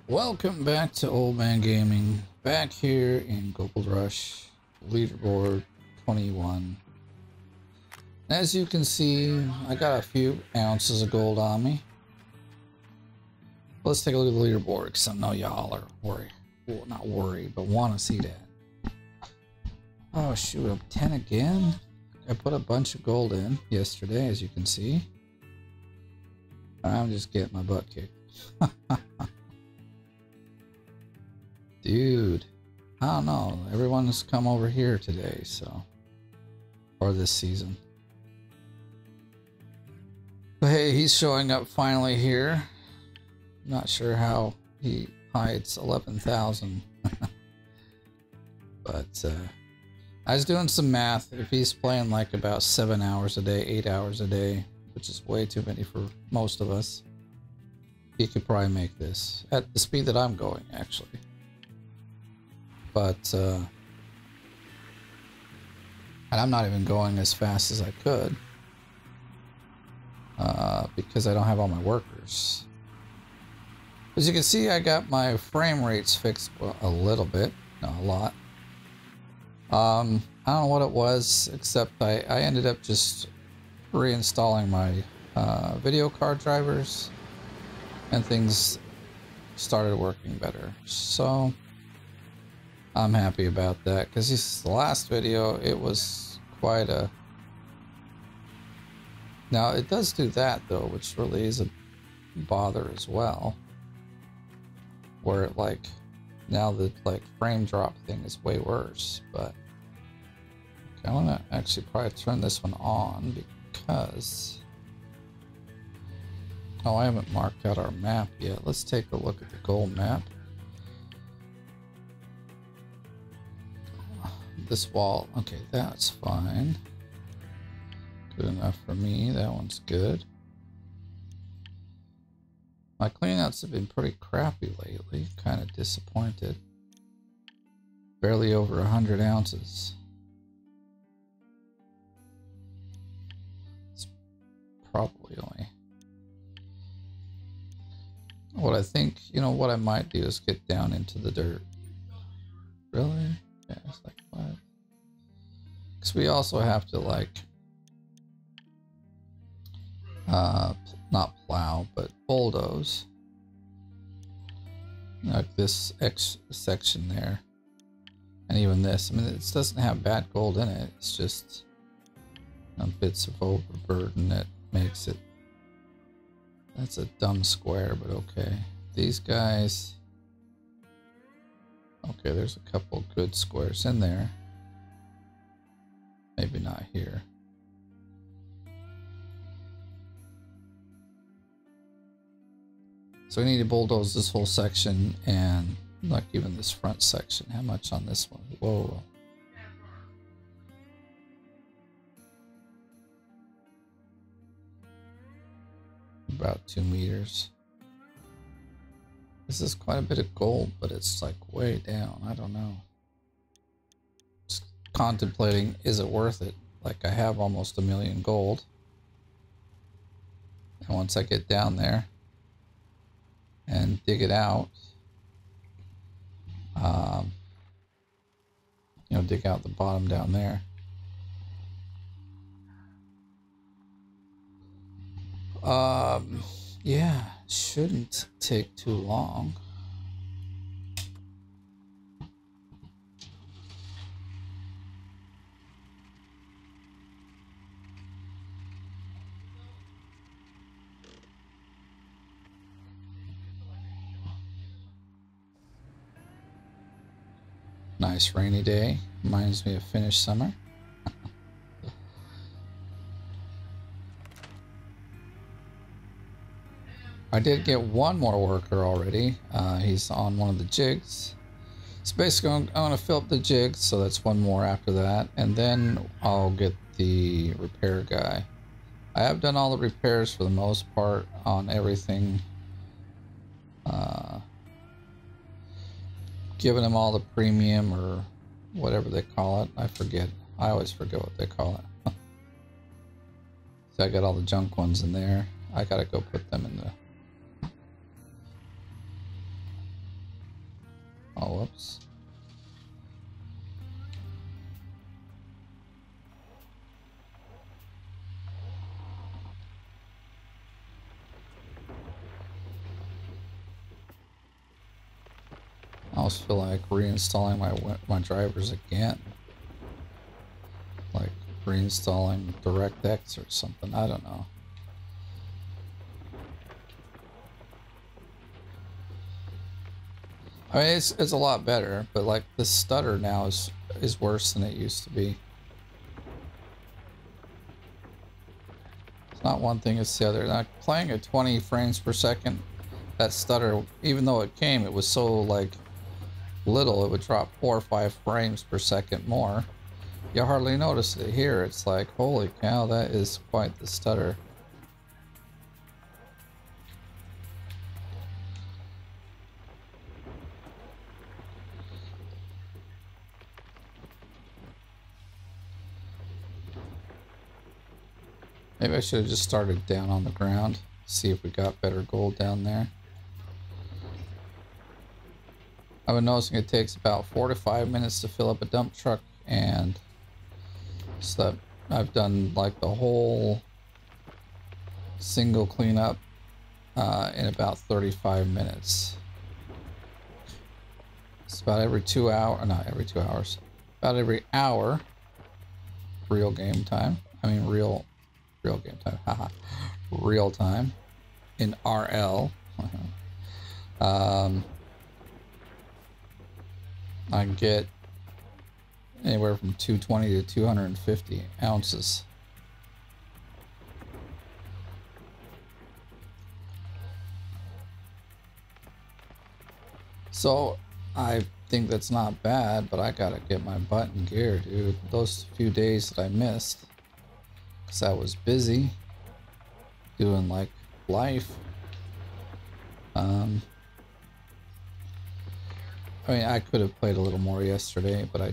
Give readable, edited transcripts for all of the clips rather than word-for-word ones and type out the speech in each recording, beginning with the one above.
Welcome back to Oldman Gaming. Back here in Gold Rush, leaderboard 21. As you can see, I got a few ounces of gold on me. Let's take a look at the leaderboard because I know y'all are worried. Well, not worried, but want to see that. Oh shoot, I'm 10 again? I put a bunch of gold in yesterday, as you can see. I'm just getting my butt kicked. Dude, I don't know. Everyone's come over here today, so. Or this season. But hey, he's showing up finally here. Not sure how he hides 11,000. But I was doing some math. If he's playing like about 7 hours a day, 8 hours a day, which is way too many for most of us, he could probably make this at the speed that I'm going, actually. But and I'm not even going as fast as I could because I don't have all my workers. As you can see, I got my frame rates fixed a little bit, not a lot. I don't know what it was, except I ended up just reinstalling my video card drivers and things started working better. So I'm happy about that, because the last video, it was quite a... Now, it does do that, though, which really is a bother as well. Where it, like, now the, like, frame drop thing is way worse, but... Okay, I'm gonna actually probably turn this one on, because... Oh, I haven't marked out our map yet. Let's take a look at the gold map. This wall, okay, that's fine. Good enough for me. That one's good. My cleanouts have been pretty crappy lately. Kind of disappointed. Barely over 100 ounces. It's probably only... What I think, you know, what I might do is get down into the dirt. Really? Yeah, it's like what? Because we also have to, like, not plow, but bulldoze. Like this X section there. And even this. I mean, it doesn't have bad gold in it. It's just bits of overburden that makes it. That's a dumb square, but okay. These guys. Okay, there's a couple good squares in there. Maybe not here. So we need to bulldoze this whole section and like even this front section. How much on this one? Whoa. About 2 meters. This is quite a bit of gold, but it's like way down. I don't know. Just contemplating, is it worth it? Like I have almost 1 million gold. And once I get down there and dig it out, you know, dig out the bottom down there. Yeah, shouldn't take too long. Nice rainy day. Reminds me of Finnish summer. I did get one more worker already. He's on one of the jigs. So basically I'm going to fill up the jigs, so that's one more after that. And then I'll get the repair guy. I have done all the repairs for the most part on everything. Given him all the premium or whatever they call it. I forget. I always forget what they call it. So I got all the junk ones in there. I gotta go put them in the Oh, whoops. I almost feel like reinstalling my drivers again. Like reinstalling DirectX or something. I don't know. I mean, it's a lot better, but like the stutter now is worse than it used to be. It's not one thing, it's the other. Like playing at 20 frames per second, that stutter, even though it came, it was so like little, it would drop 4 or 5 frames per second more. You hardly notice it. Here it's like, holy cow, that is quite the stutter. Maybe I should have just started down on the ground, see if we got better gold down there. I've been noticing it takes about 4 to 5 minutes to fill up a dump truck, and so I've done like the whole single cleanup in about 35 minutes. It's about every 2 hours, not every 2 hours, about every hour, real game time. I mean real game time, haha, real time in RL. I get anywhere from 220 to 250 ounces. So I think that's not bad, but I gotta get my butt in gear, dude. Those few days that I missed, because I was busy doing like life. I mean, I could have played a little more yesterday, but I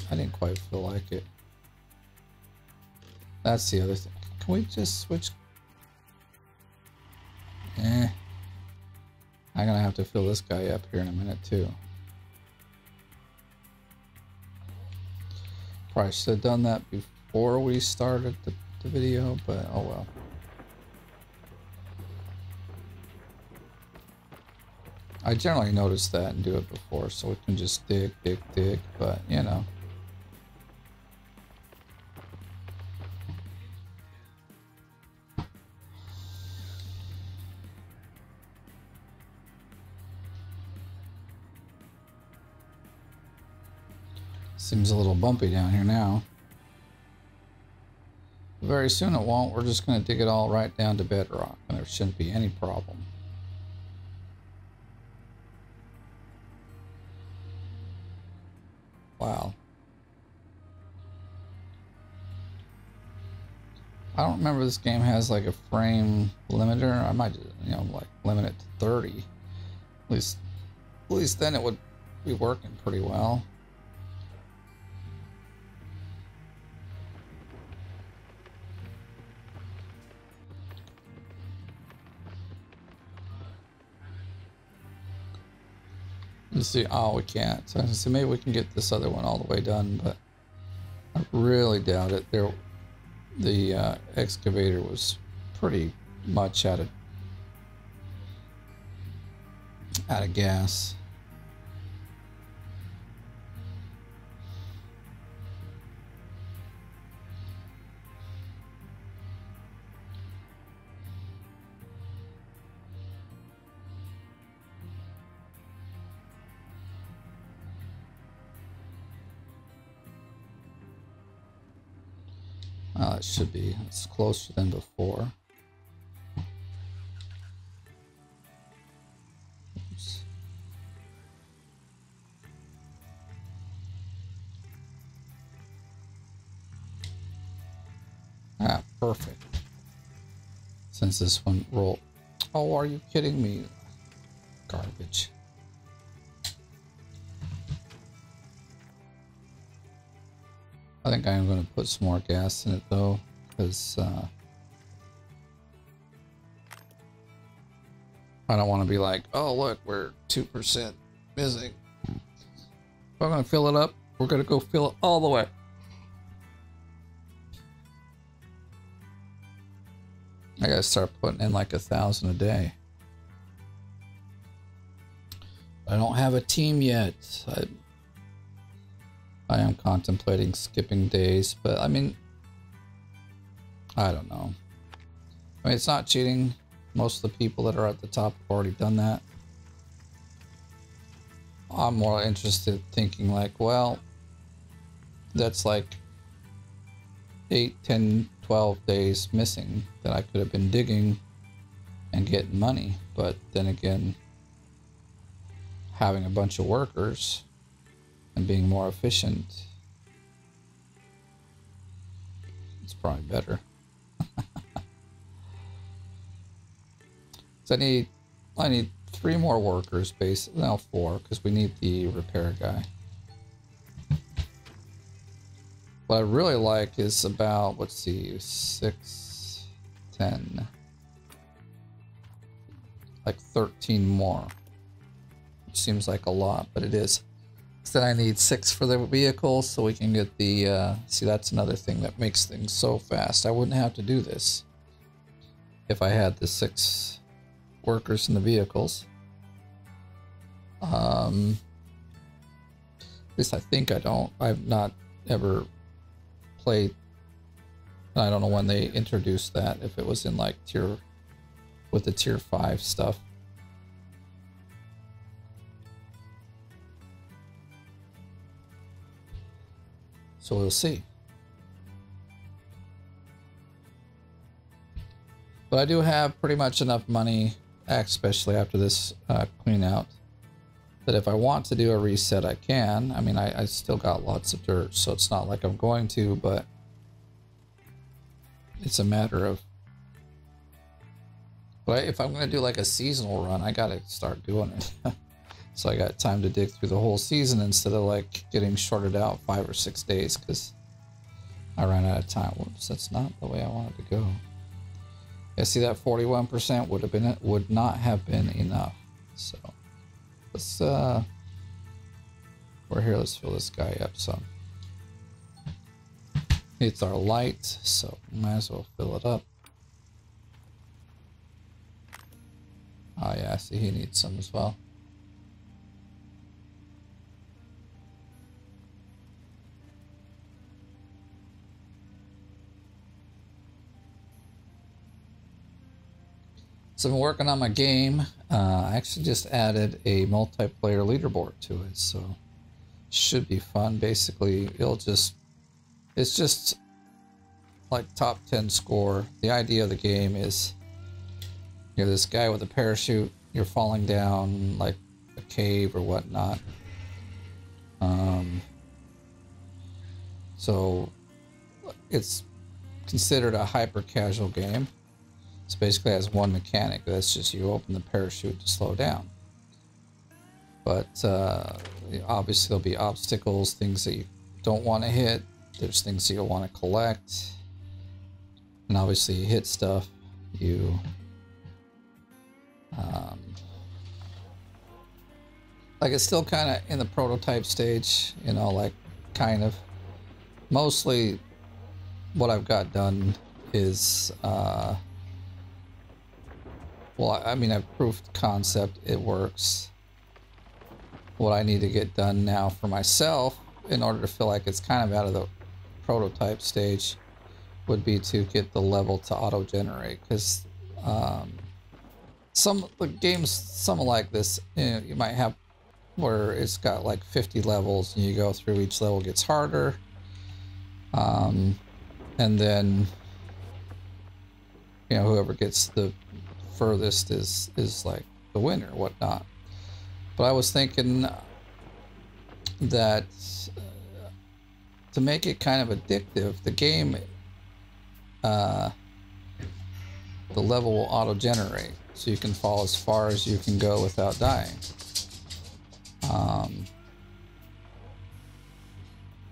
didn't quite feel like it. That's the other thing. Can we just switch? I'm gonna have to fill this guy up here in a minute too. Probably should have done that before we started the video, but oh well. I generally notice that and do it before, so we can just dig, but you know. Seems a little bumpy down here now. Very soon it won't. We're just going to dig it all right down to bedrock, and there shouldn't be any problem. Wow. I don't remember this game has like a frame limiter. I might just, you know, like limit it to 30. At least then it would be working pretty well. You see, oh, we can't. So maybe we can get this other one all the way done, but I really doubt it. The excavator was pretty much out of gas. It should be. It's closer than before. Oops. Ah, perfect. Since this one rolled. Oh, are you kidding me? Garbage. I think I'm going to put some more gas in it though, because I don't want to be like, oh look, we're 2% missing. If I'm gonna fill it up, we're gonna go fill it all the way. I gotta start putting in like 1,000 a day. I don't have a team yet. I am contemplating skipping days, but I mean, I don't know. I mean, it's not cheating. Most of the people that are at the top have already done that. I'm more interested thinking like, well, that's like 8, 10, 12 days missing that I could have been digging and getting money. But then again, having a bunch of workers and being more efficient, it's probably better. So I need 3 more workers, basically. No, 4, because we need the repair guy. What I really like is about, let's see, 6, 10, like 13 more. Which seems like a lot, but it is. So then I need 6 for the vehicle so we can get the, see, that's another thing that makes things so fast. I wouldn't have to do this if I had the 6 workers in the vehicles. At least I think I don't. I've not ever played. I don't know when they introduced that, if it was in like with the tier 5 stuff. So we'll see. But I do have pretty much enough money, especially after this clean out, that if I want to do a reset, I can. I mean, I still got lots of dirt, so it's not like I'm going to, but it's a matter of... But if I'm going to do like a seasonal run, I got to start doing it. So I got time to dig through the whole season instead of like getting shorted out 5 or 6 days because I ran out of time. Whoops, that's not the way I wanted to go. Yeah, see that 41% would not have been enough. So let's we're here, let's fill this guy up some. It's our light, so might as well fill it up. Oh yeah, see, he needs some as well. So I've been working on my game. I actually just added a multiplayer leaderboard to it, so should be fun. Basically, it's just like top 10 score. The idea of the game is you're this guy with a parachute, you're falling down like a cave or whatnot. So it's considered a hyper casual game. It basically has one mechanic. That's just you open the parachute to slow down. But obviously there'll be obstacles, things that you don't want to hit. There's things that you'll want to collect. And obviously you hit stuff. You... like it's still kind of in the prototype stage, you know, like kind of. Mostly what I've got done is... well, I mean, I've proved concept, it works. What I need to get done now for myself, in order to feel like it's kind of out of the prototype stage, would be to get the level to auto-generate. Because some games, some like this, you know, you might have where it's got like 50 levels, and you go through, each level gets harder. And then, you know, whoever gets the furthest is like the winner, whatnot. But I was thinking that to make it kind of addictive, the game, the level will auto-generate, so you can fall as far as you can go without dying.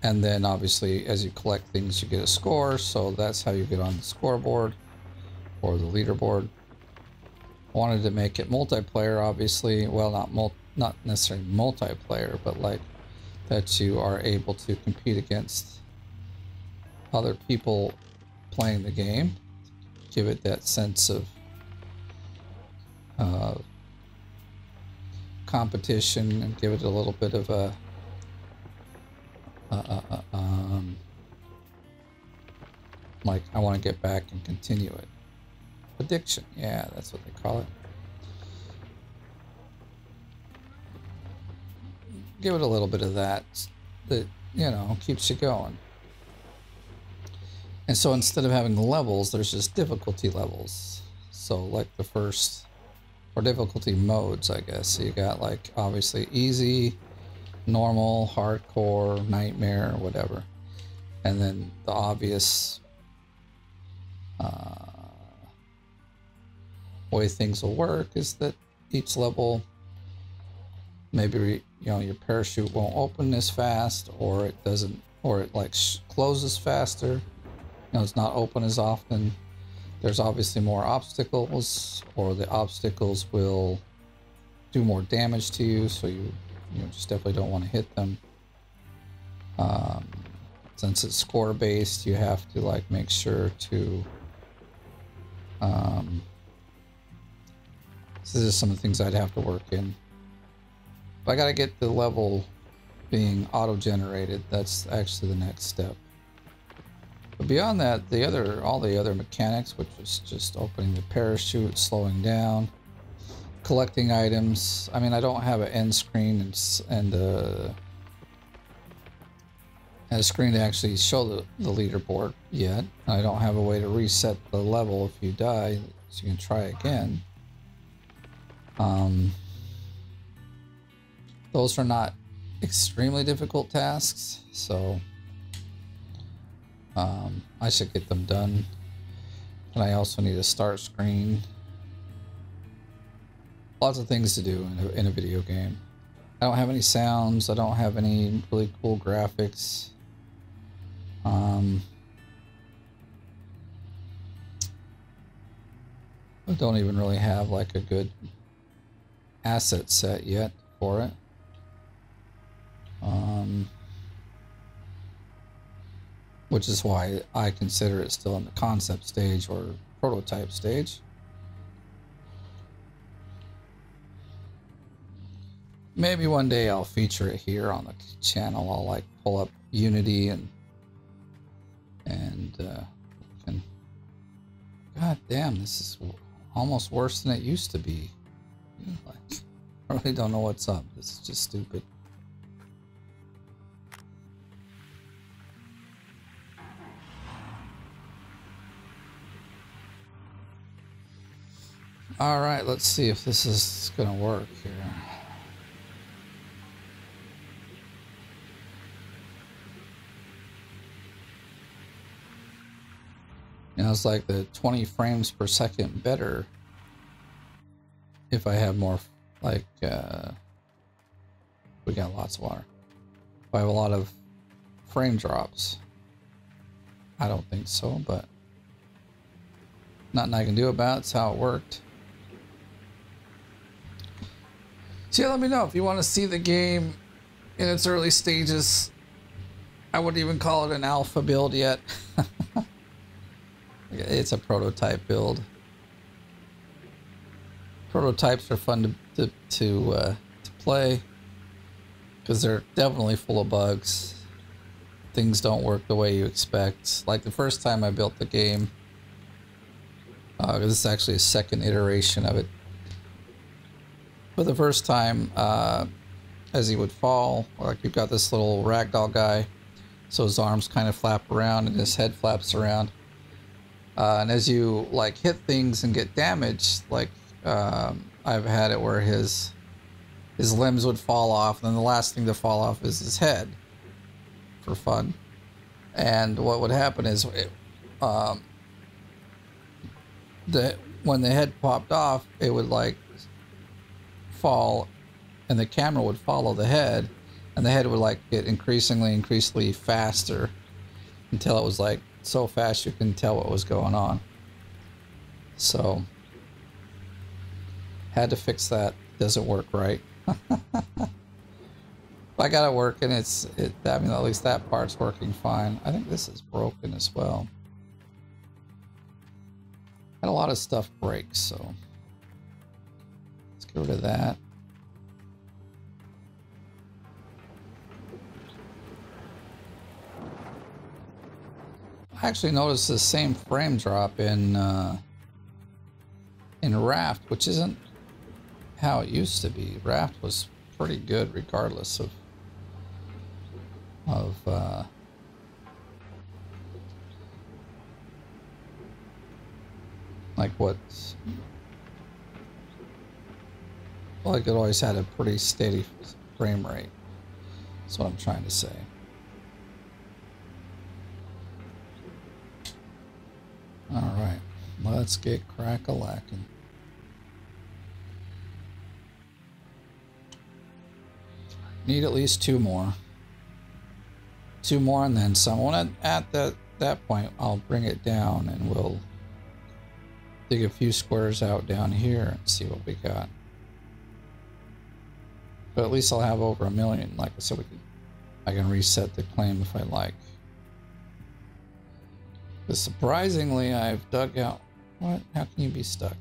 And then obviously as you collect things, you get a score, so that's how you get on the scoreboard or the leaderboard. I wanted to make it multiplayer, obviously. Well, not necessarily multiplayer, but like that you are able to compete against other people playing the game. Give it that sense of competition and give it a little bit of a like I want to get back and continue it. Addiction, yeah, that's what they call it. Give it a little bit of that, you know, keeps you going. And so instead of having levels, there's just difficulty levels. So like the first, or difficulty modes, I guess. So you got like obviously easy, normal, hardcore, nightmare, whatever. And then the obvious way things will work is that each level, maybe, you know, your parachute won't open as fast, or it doesn't, or it like closes faster. You know, it's not open as often. There's obviously more obstacles, or the obstacles will do more damage to you, so you just definitely don't want to hit them. Since it's score based, you have to like make sure to so this is some of the things I'd have to work in. But I gotta get the level being auto-generated. That's actually the next step. But beyond that, all the other mechanics, which is just opening the parachute, slowing down, collecting items. I mean, I don't have an end screen and a screen to actually show the leaderboard yet. I don't have a way to reset the level if you die, so you can try again. Those are not extremely difficult tasks, so I should get them done. And I also need a start screen. Lots of things to do in a video game. I don't have any sounds. I don't have any really cool graphics. I don't even really have like a good asset set yet for it. Which is why I consider it still in the concept stage or prototype stage. Maybe one day I'll feature it here on the channel. I'll like pull up Unity and God damn, this is almost worse than it used to be. Like, I really don't know what's up. This is just stupid. All right, let's see if this is gonna work here. You know, it's like the 20 frames per second better if I have more, like, we got lots of water. If I have a lot of frame drops. I don't think so, but nothing I can do about it. It's how it worked. So yeah, let me know if you want to see the game in its early stages. I wouldn't even call it an alpha build yet. It's a prototype build. Prototypes are fun to play because they're definitely full of bugs. Things don't work the way you expect. Like the first time I built the game, this is actually a second iteration of it. But the first time, as he would fall, like you've got this little ragdoll guy, so his arms kind of flap around and his head flaps around. And as you like hit things and get damaged, like I've had it where his limbs would fall off, and then the last thing to fall off is his head for fun. And what would happen is when the head popped off, it would like fall and the camera would follow the head, and the head would like get increasingly faster until it was like so fast you couldn't tell what was going on. So had to fix that. Doesn't work right. But I got it working. I mean, at least that part's working fine. I think this is broken as well. And a lot of stuff breaks, so let's get rid of that. I actually noticed the same frame drop in Raft, which isn't how it used to be. Raft was pretty good regardless of like what, like it always had a pretty steady frame rate. That's what I'm trying to say. All right, let's get crack-a-lackin'. Need at least two more. Two more and then some. When at that point, I'll bring it down and we'll dig a few squares out down here and see what we got. But at least I'll have over 1 million. Like I said, I can reset the claim if I like. But surprisingly, I've dug out... What? How can you be stuck?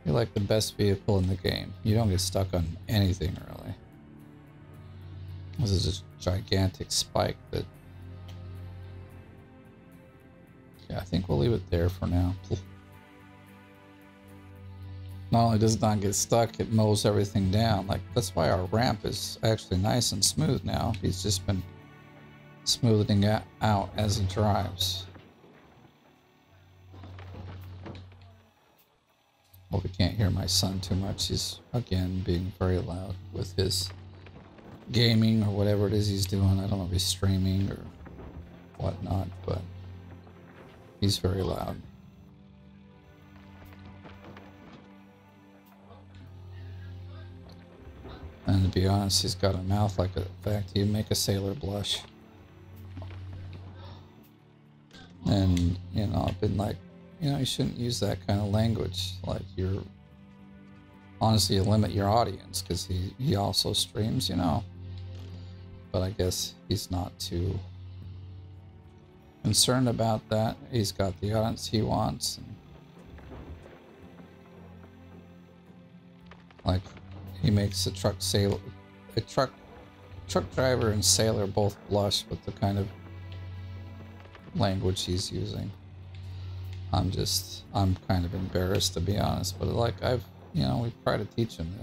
You're like the best vehicle in the game. You don't get stuck on anything, really. This is a gigantic spike that... Yeah, I think we'll leave it there for now. Not only does it not get stuck, it mows everything down. Like, that's why our ramp is actually nice and smooth now. He's just been smoothing it out as he drives. Hope you can't hear my son too much. He's, again, being very loud with his gaming or whatever it is he's doing. I don't know if he's streaming or whatnot, but he's very loud. And to be honest, he's got a mouth like a... In fact, he'd make a sailor blush. And, you know, I've been like, you know, you shouldn't use that kind of language. Like, you're... Honestly, you limit your audience, because he also streams, you know. But I guess he's not too concerned about that. He's got the audience he wants. And like, he makes a truck driver and sailor both blush with the kind of language he's using. I'm kind of embarrassed, to be honest, but like you know, we try to teach him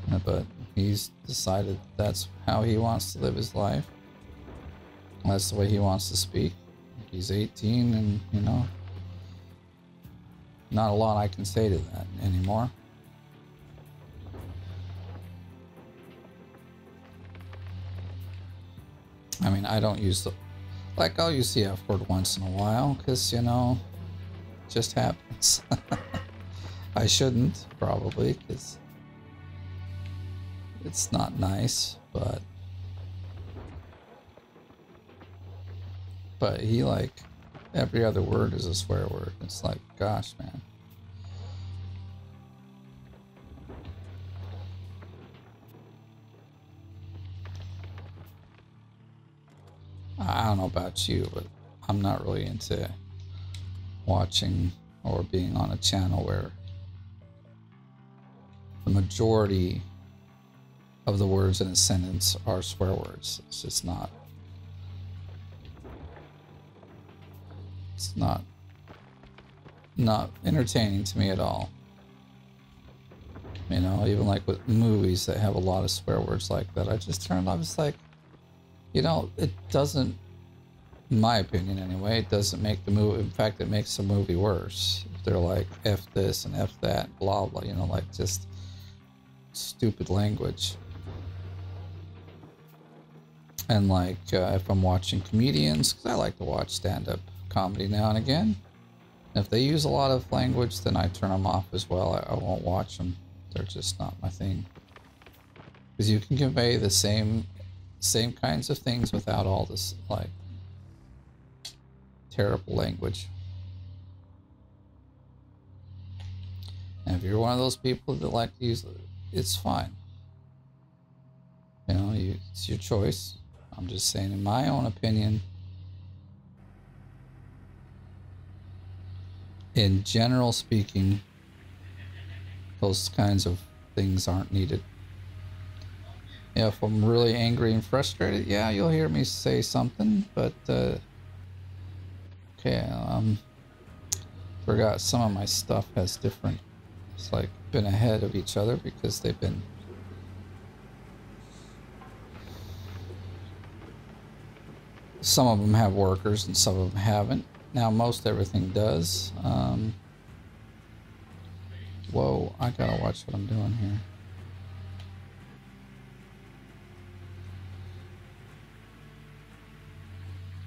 that, but he's decided that's how he wants to live his life. That's the way he wants to speak. He's 18 and, you know, not a lot I can say to that anymore. I mean, I don't use like, I'll use the F word once in a while, because, you know, it just happens. I shouldn't, probably, because it's not nice, but he, like, every other word is a swear word. It's like, gosh, man. I don't know about you, but I'm not really into watching or being on a channel where the majority of the words in a sentence are swear words. It's just not. It's not entertaining to me at all. You know, even like with movies that have a lot of swear words like that, I just turn it off. It's like, you know, it doesn't, in my opinion anyway, it doesn't make the movie, in fact, it makes the movie worse. If they're like, F this and F that, blah, blah, you know, like just stupid language. And like, if I'm watching comedians, because I like to watch stand-up comedy now and again, if they use a lot of language, then I turn them off as well. I won't watch them. They're just not my thing. Because you can convey the same kinds of things without all this, like, terrible language. And if you're one of those people that like to use it, it's fine. You know, it's your choice. I'm just saying, in my own opinion, in general speaking, those kinds of things aren't needed. Yeah, if I'm really angry and frustrated, yeah, you'll hear me say something, but okay, forgot some of my stuff has different, it's like been ahead of each other because they've been some of them have workers and some of them haven't. Now most everything does. Whoa, I gotta watch what I'm doing here.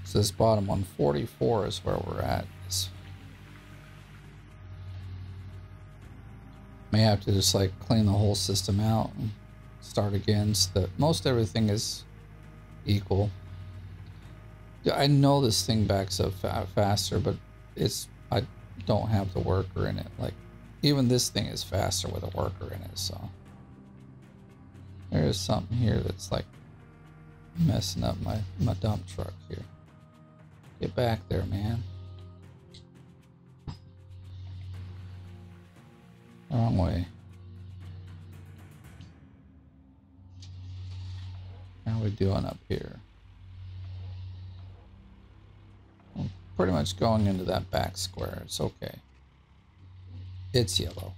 So this bottom 144 is where we're at. May have to just like clean the whole system out and start again so that most everything is equal. I know this thing backs up faster, but I don't have the worker in it. Like even this thing is faster with a worker in it, so there is something here that's like messing up my dump truck here. Get back there, man. Wrong way. How are we doing up here? I'm pretty much going into that back square. It's okay. It's yellow.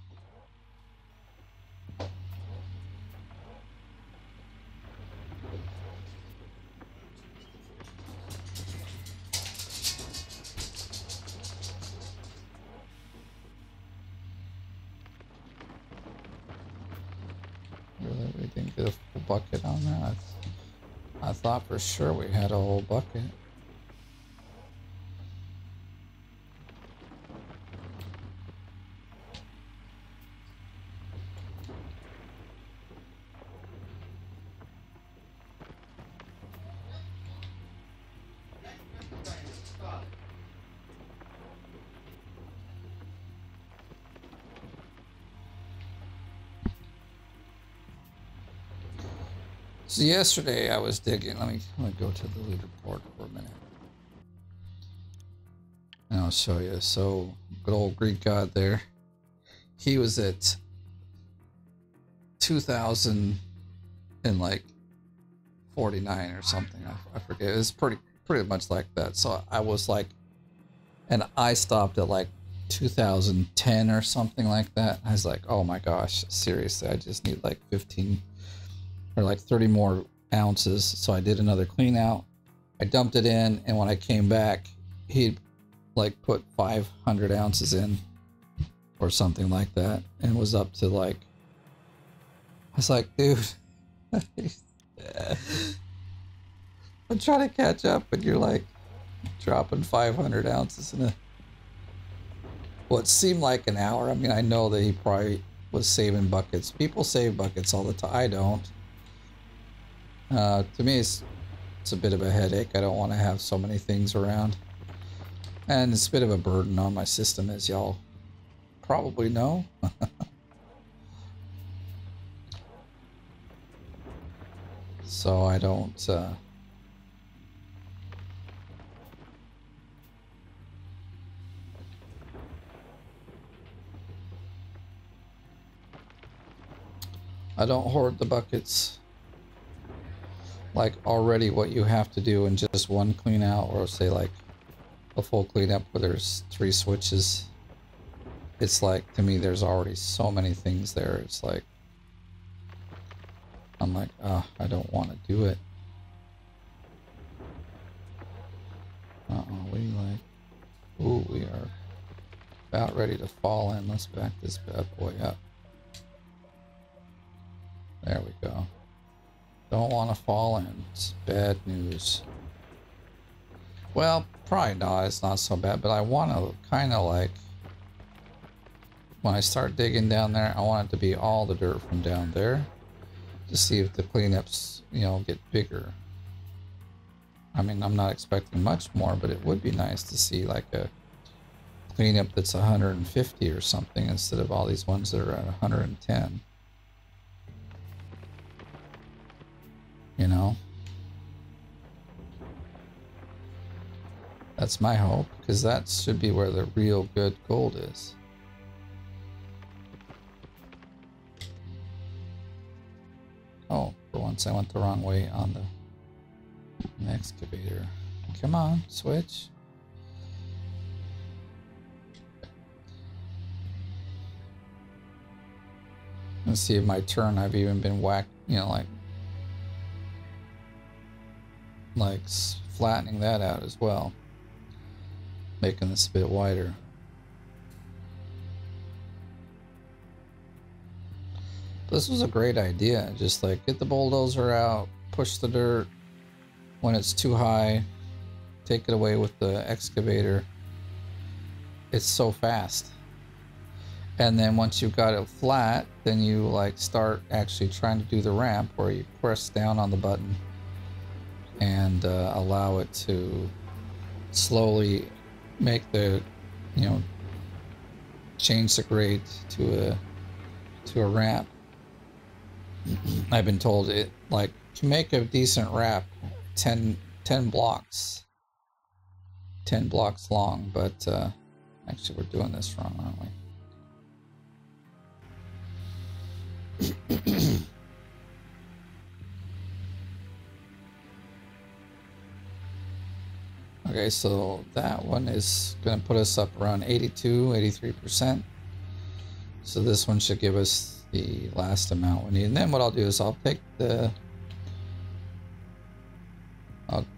Really, we didn't get a full bucket on that. I thought for sure we had a whole bucket. So yesterday I was digging. Let me go to the leaderboard for a minute. And I'll show you. So good old Greek god there. He was at 2,000 and like 49 or something. I forget. It was pretty much like that. So I was like, and I stopped at like 2010 or something like that. I was like, oh my gosh, seriously, I just need like 15 or like 30 more ounces. So I did another clean out. I dumped it in, and when I came back, he'd like put 500 ounces in or something like that, and was up to like, I was like, dude, I'm trying to catch up, and you're like dropping 500 ounces in what seemed like an hour. I mean, I know that he probably was saving buckets. People save buckets all the time. I don't. To me, it's a bit of a headache. I don't want to have so many things around. And it's a bit of a burden on my system, as y'all probably know. So I don't... I don't hoard the buckets. Like already what you have to do in just one clean out, or say like a full cleanup where there's 3 switches. It's like, to me, there's already so many things there. It's like, I'm like, I don't want to do it. We like, ooh, we are about ready to fall in. Let's back this bad boy up. There we go. Don't want to fall in. It's bad news. Well, probably not. It's not so bad, but I want to kind of like, when I start digging down there, I want it to be all the dirt from down there to see if the cleanups, you know, get bigger. I mean, I'm not expecting much more, but it would be nice to see like a cleanup that's 150 or something instead of all these ones that are at 110. You know? That's my hope, because that should be where the real good gold is. Oh, for once I went the wrong way on the excavator. Come on, switch. Let's see if my turn I've even been whacked, you know, like flattening that out as well. Making this a bit wider. This was a great idea. Just like get the bulldozer out, push the dirt when it's too high, take it away with the excavator. It's so fast. And then once you've got it flat, then you like start actually trying to do the ramp where you press down on the button and allow it to slowly make the, you know, change the grade to a ramp. I've been told it like to make a decent ramp 10 blocks 10 blocks long, but actually we're doing this wrong, aren't we? Okay, so that one is going to put us up around 83%. So this one should give us the last amount we need. And then what I'll do is I'll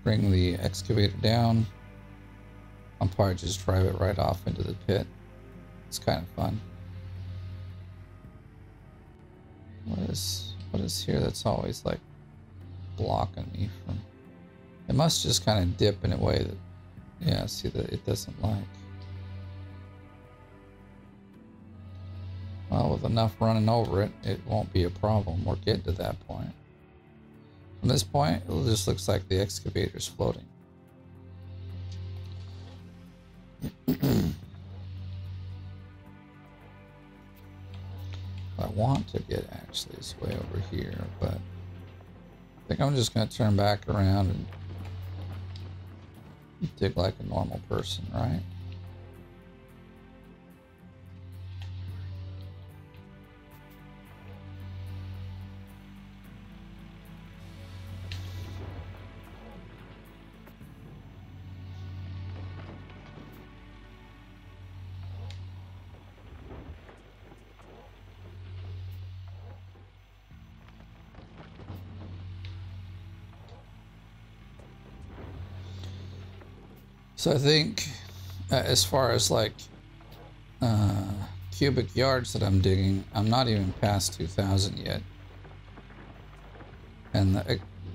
bring the excavator down. I'll probably just drive it right off into the pit. It's kind of fun. What is here that's always like blocking me from? It must just kind of dip in a way that, yeah, see, that it doesn't like. Well, with enough running over it, it won't be a problem. We're getting to that point. From this point, it just looks like the excavator's floating. What I want to get actually is way over here, but I think I'm just going to turn back around and dig like a normal person, right? So I think as far as like cubic yards that I'm digging, I'm not even past 2,000 yet. And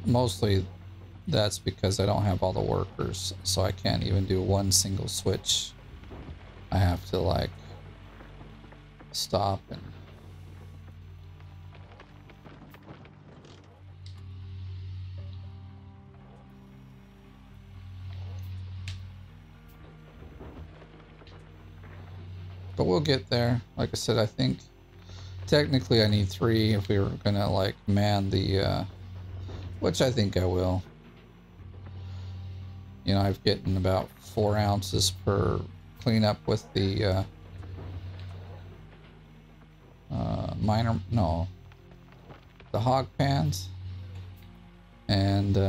mostly that's because I don't have all the workers, so I can't even do one single switch. I have to like stop and but we'll get there. Like I said, I think technically I need 3 if we were gonna like man the which I think I will. You know, I've gotten about 4 ounces per cleanup with the the hog pans, and you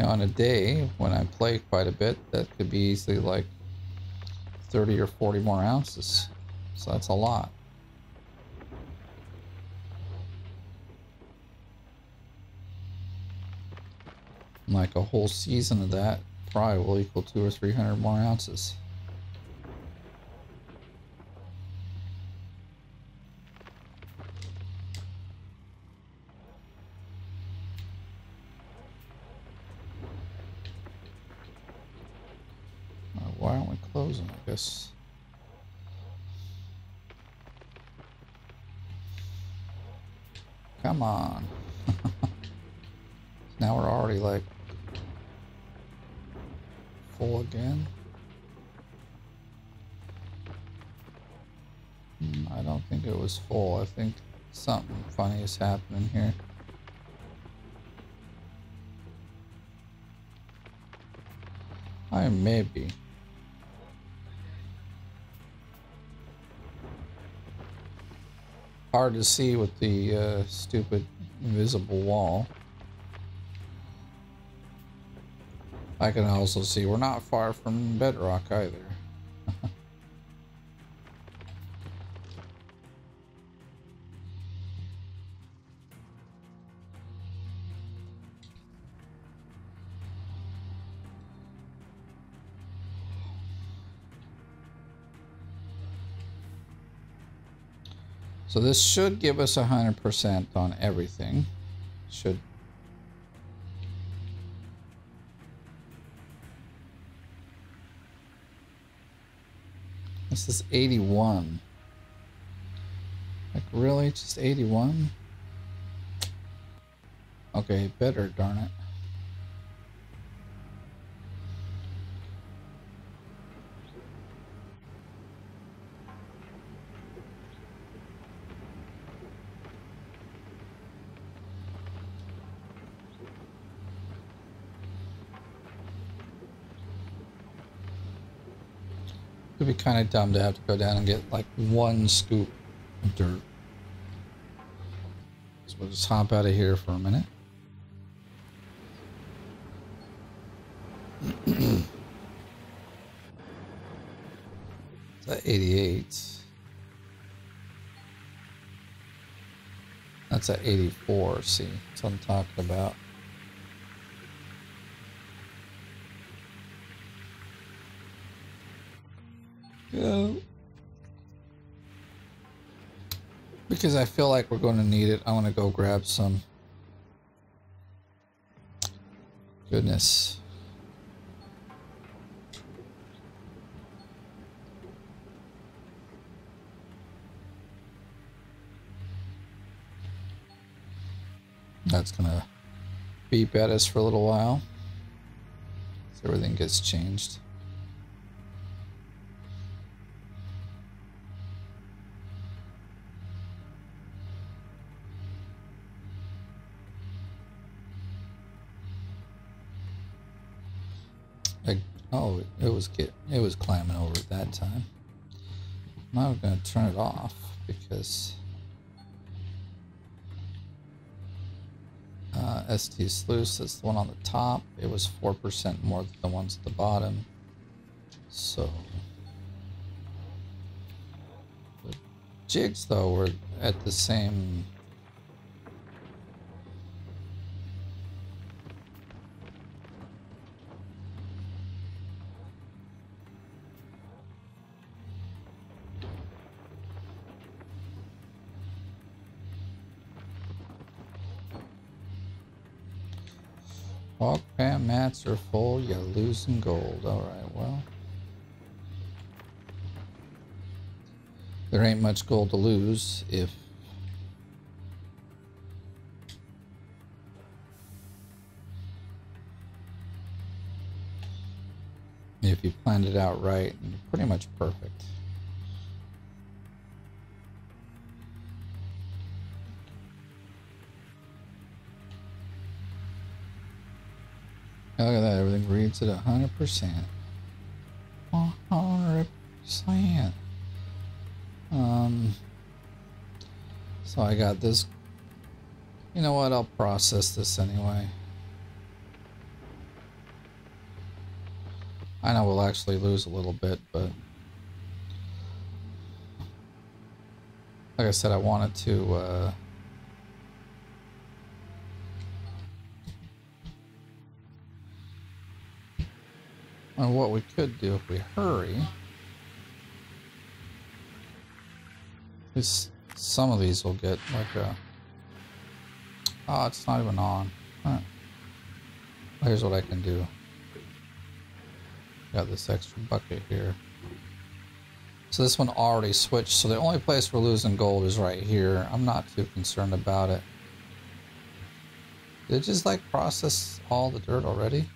know, on a day when I play quite a bit, that could be easily like 30 or 40 more ounces. So that's a lot. Like a whole season of that probably will equal 200 or 300 more ounces. Why aren't we closing? I guess. Come on. Now we're already like full again. I don't think it was full. I think something funny is happening here. I may be. Hard to see with the stupid invisible wall. I can also see we're not far from bedrock either. So this should give us 100% on everything. Should. This is 81. Like, really? Just 81? Okay, better, darn it. It'd be kind of dumb to have to go down and get like one scoop of dirt. So we'll just hop out of here for a minute. It's at 88. That's at 84. See, that's what I'm talking about. Go. Because I feel like we're going to need it. I want to go grab some. Goodness. That's going to beep at us for a little while. So everything gets changed. Oh, it was climbing over at that time. Now I'm going to turn it off because ST sluice is the one on the top. It was 4% more than the ones at the bottom. So the jigs though were at the same. All cram mats are full, you're losing gold. Alright, well. There ain't much gold to lose if you planned it out right, and pretty much perfect. Look at that, everything reads at 100%. 100%. So I got this. You know what? I'll process this anyway. I know we'll actually lose a little bit, but like I said, I wanted to well, what we could do if we hurry is some of these will get like a, oh, it's not even on. Huh. Here's what I can do. Got this extra bucket here. So this one already switched, so the only place we're losing gold is right here. I'm not too concerned about it. Did it just like process all the dirt already?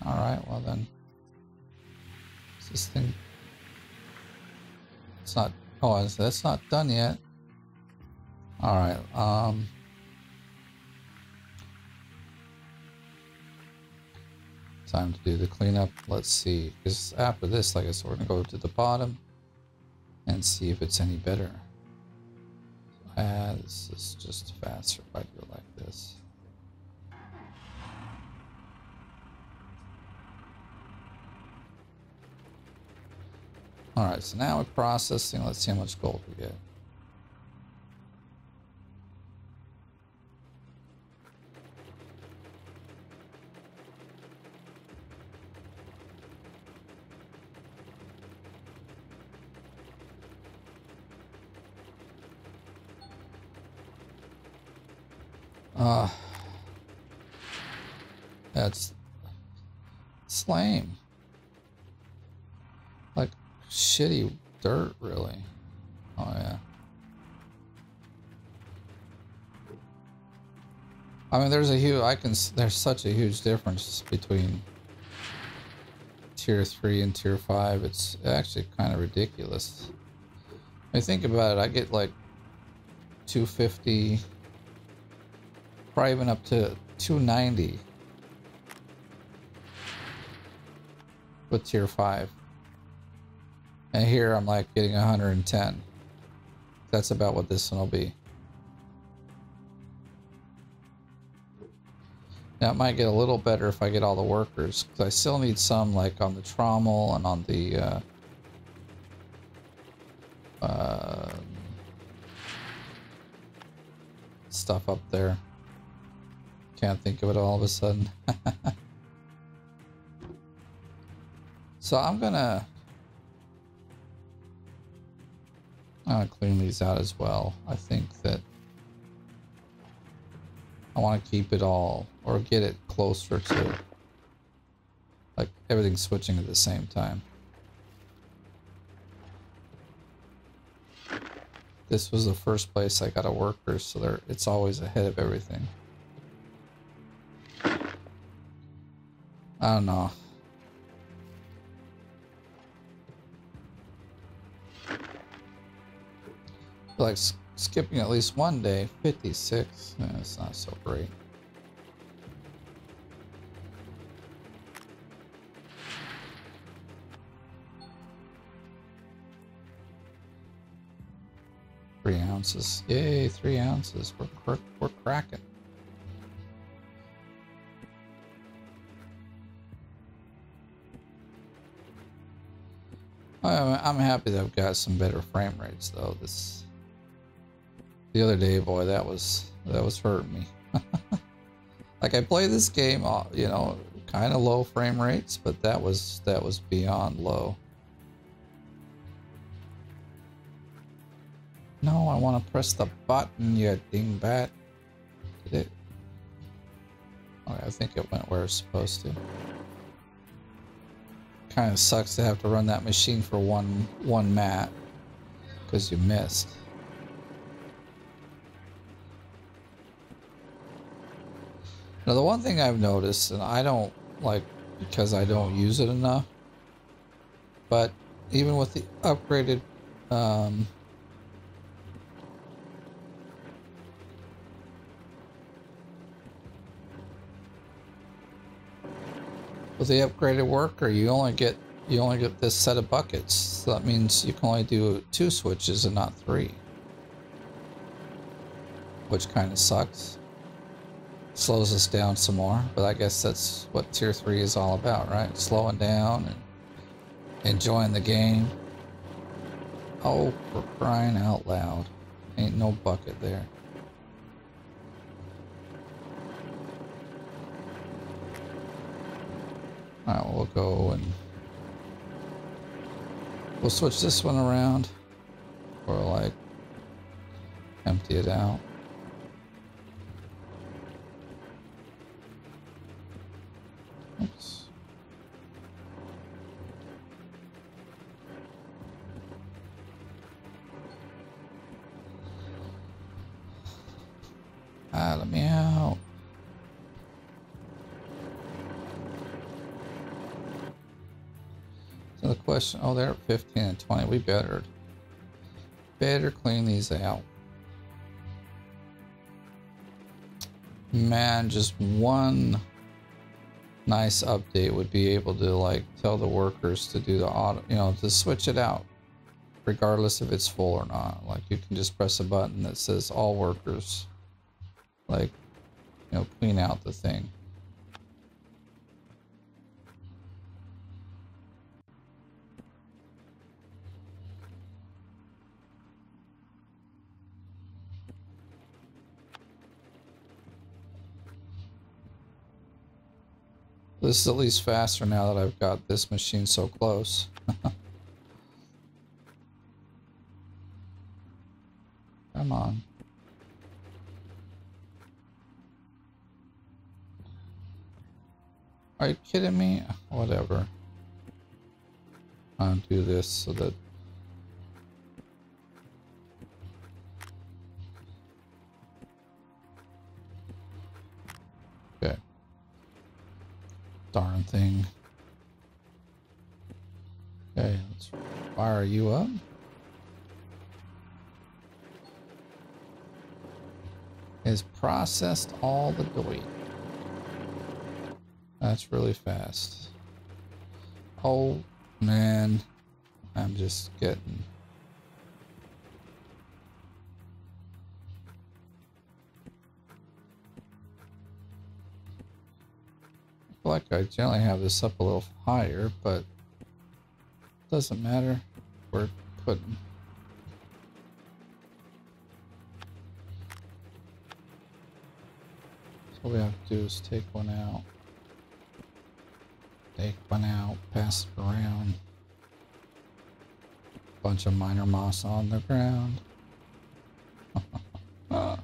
Alright, well then. Is this thing... It's not... Oh, that's not done yet. Alright, so time to do the cleanup. Let's see, because after this, like I said, we're gonna go to the bottom and see if it's any better. This is just faster if I do it like this. Alright, so now we're processing. Let's see how much gold we get. That's lame. Like shitty dirt, really. Oh yeah. I mean, there's a huge. There's such a huge difference between tier 3 and tier 5. It's actually kind of ridiculous. I mean, think about it. I get like 250, probably even up to 290 with tier 5. And here I'm like getting 110. That's about what this one will be. Now it might get a little better if I get all the workers, because I still need some like on the trommel and on the stuff up there. Can't think of it all of a sudden. So I'm gonna clean these out as well. I think that I want to keep it all, or get it closer to like everything switching at the same time. This was the first place I got a worker, so it's always ahead of everything. I don't know. Like skipping at least one day. 56. It's not so great. Three ounces. Yay, 3 ounces. We're cracking. I'm happy that I've got some better frame rates though. The other day, boy, that was hurting me. Like I play this game, you know, kind of low frame rates, but that was beyond low. No, I want to press the button, you dingbat. Did it? Okay, I think it went where it's supposed to. Kind of sucks to have to run that machine for one mat because you missed. Now the one thing I've noticed, and I don't like because I don't use it enough, but even with the upgraded with the upgraded worker, you only get this set of buckets. So that means you can only do 2 switches and not 3, which kind of sucks. Slows us down some more, but I guess that's what tier 3 is all about, right? Slowing down and enjoying the game. Oh, for crying out loud. Ain't no bucket there. Alright, well, we'll go and we'll switch this one around, or like empty it out. Oops. Let me out. So the question, oh, they're at 15 and 20. We better clean these out. Man, just one nice update would be able to like tell the workers to do the auto, you know, to switch it out regardless if it's full or not. Like you can just press a button that says all workers, like, you know, clean out the thing. This is at least faster now that I've got this machine so close. Come on. Are you kidding me? Whatever. I'll do this so that... Okay. Darn thing. Okay, let's fire you up. Has processed all the dough. That's really fast. Oh man, I'm just getting... I feel like I generally have this up a little higher, but doesn't matter. We're putting... So all we have to do is take one out. Take one out, pass it around. Bunch of minor moss on the ground. There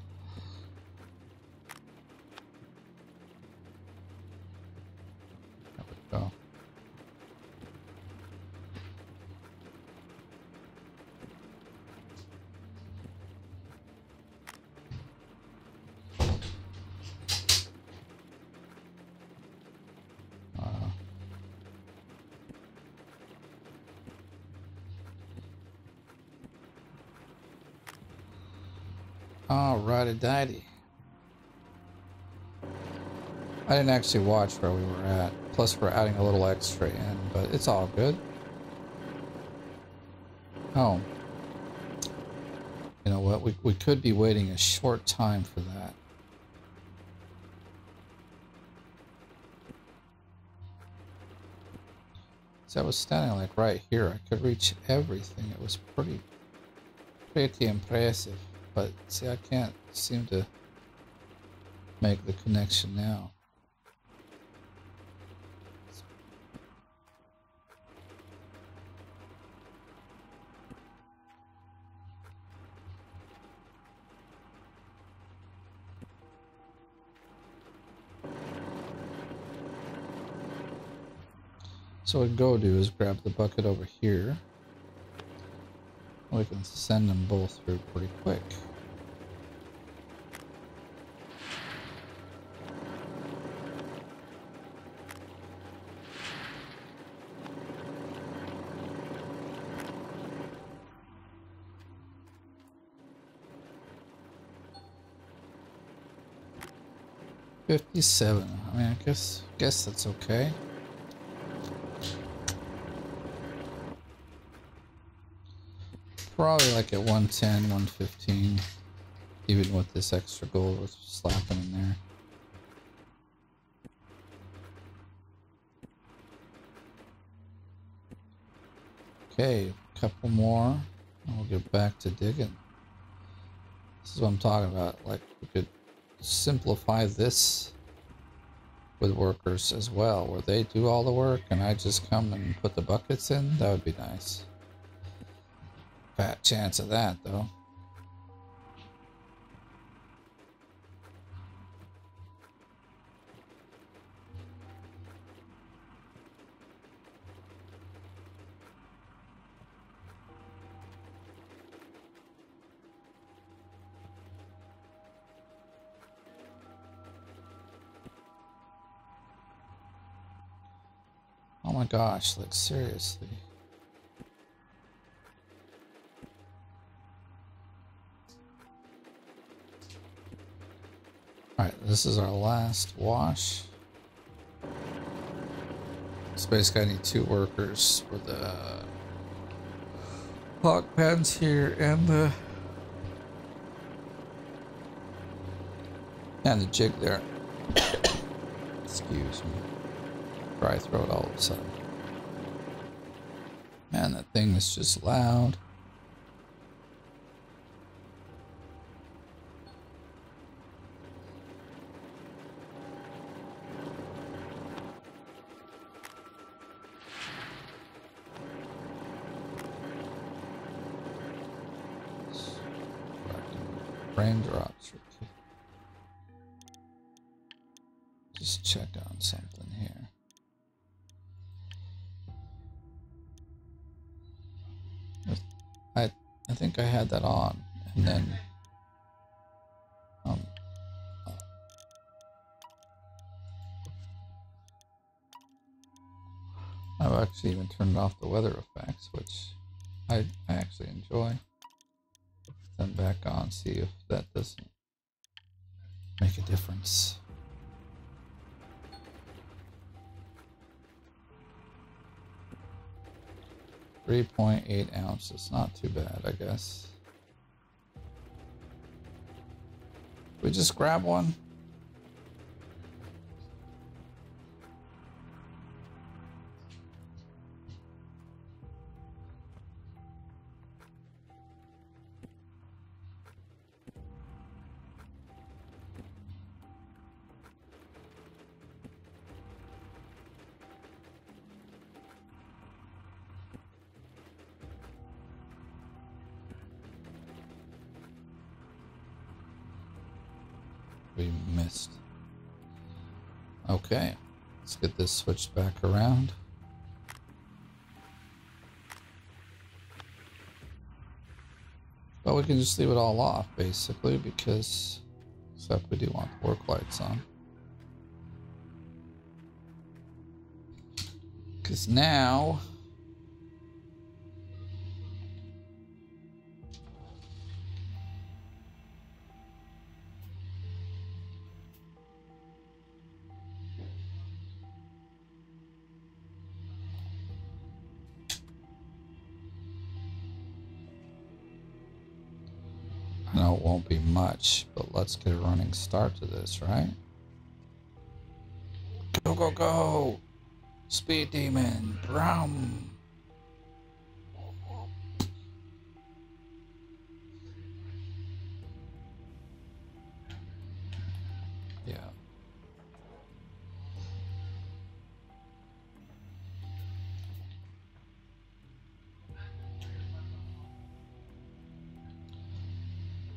we go. Alrighty dighty. I didn't actually watch where we were at. Plus we're adding a little extra in, but it's all good. Oh. You know what? We could be waiting a short time for that. So I was standing like right here. I could reach everything. It was pretty impressive. But see, I can't seem to make the connection now. So what we can go do is grab the bucket over here. We can send them both through pretty quick. $57. I mean, I guess that's okay. Probably like at 110, 115, even with this extra gold we're slapping in there. Okay, a couple more, and we'll get back to digging. This is what I'm talking about. Like, we could simplify this with workers as well, where they do all the work and I just come and put the buckets in. That would be nice. Fat chance of that, though. Oh my gosh, like seriously. Alright, this is our last wash. So basically I need 2 workers for the hog pens here and the jig there. Excuse me. Dry throat all of a sudden. Man, that thing is just loud. Raindrops. Just check on something here. I think I had that on, and then I've actually even turned off the weather effects, which I actually enjoy. Then back on, see if that doesn't make a difference. 3.8 ounces, not too bad, I guess. We just grab one. We missed. Okay, let's get this switched back around. Well, we can just leave it all off, basically, because except we do want the work lights on. Because now I know it won't be much, but let's get a running start to this, right? Go, go, go! Speed demon! Brum! Yeah.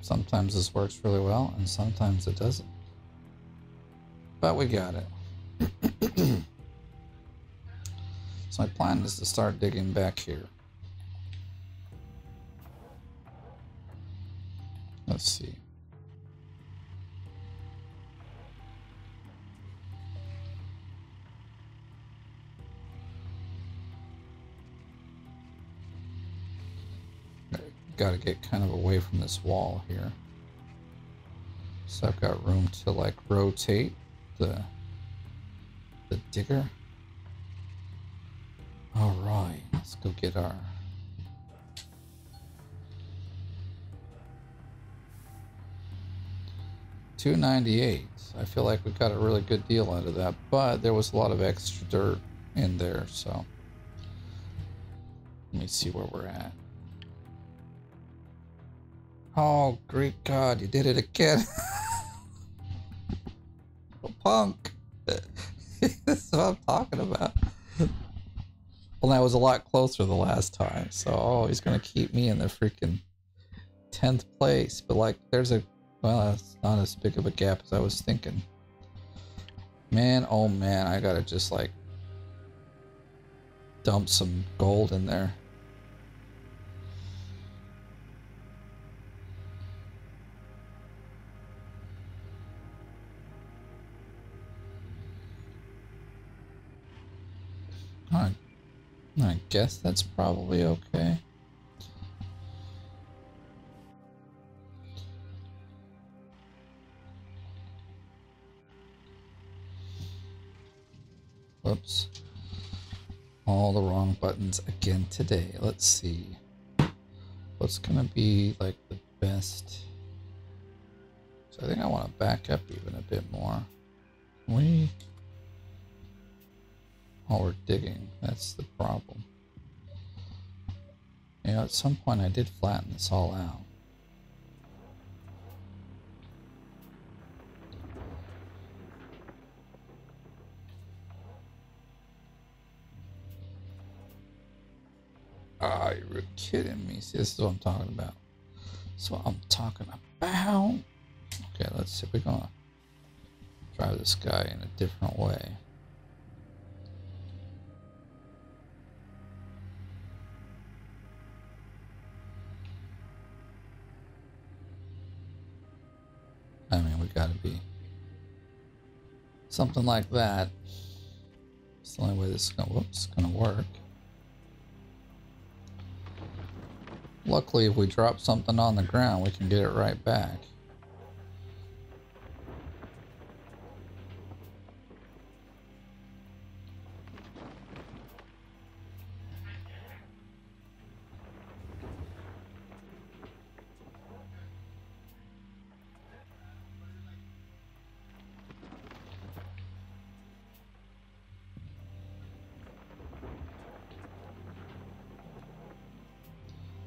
Sometimes this works really well, and sometimes it doesn't. But we got it. So my plan is to start digging back here. Let's see. Got to get kind of away from this wall here. So I've got room to like rotate the digger. All right, let's go get our $2.98. I feel like we got a really good deal out of that, but there was a lot of extra dirt in there, so let me see where we're at. Oh, Greek God, you did it again. Oh, punk. That's what I'm talking about. Well, that was a lot closer the last time, so oh, he's gonna keep me in the freaking 10th place. But like, there's a, well, that's not as big of a gap as I was thinking. Man, oh man, I gotta just like dump some gold in there. I guess that's probably okay. Whoops. all the wrong buttons again today. Let's see. What's gonna be like the best? So I think I want to back up even a bit more. Oh, we're digging. That's the problem. You know, at some point I did flatten this all out. Ah, you're kidding me. See, this is what I'm talking about. That's what I'm talking about. Okay, let's see. We're gonna drive this guy in a different way. I mean, we gotta be something like that. It's the only way this is gonna work. Luckily, if we drop something on the ground, we can get it right back.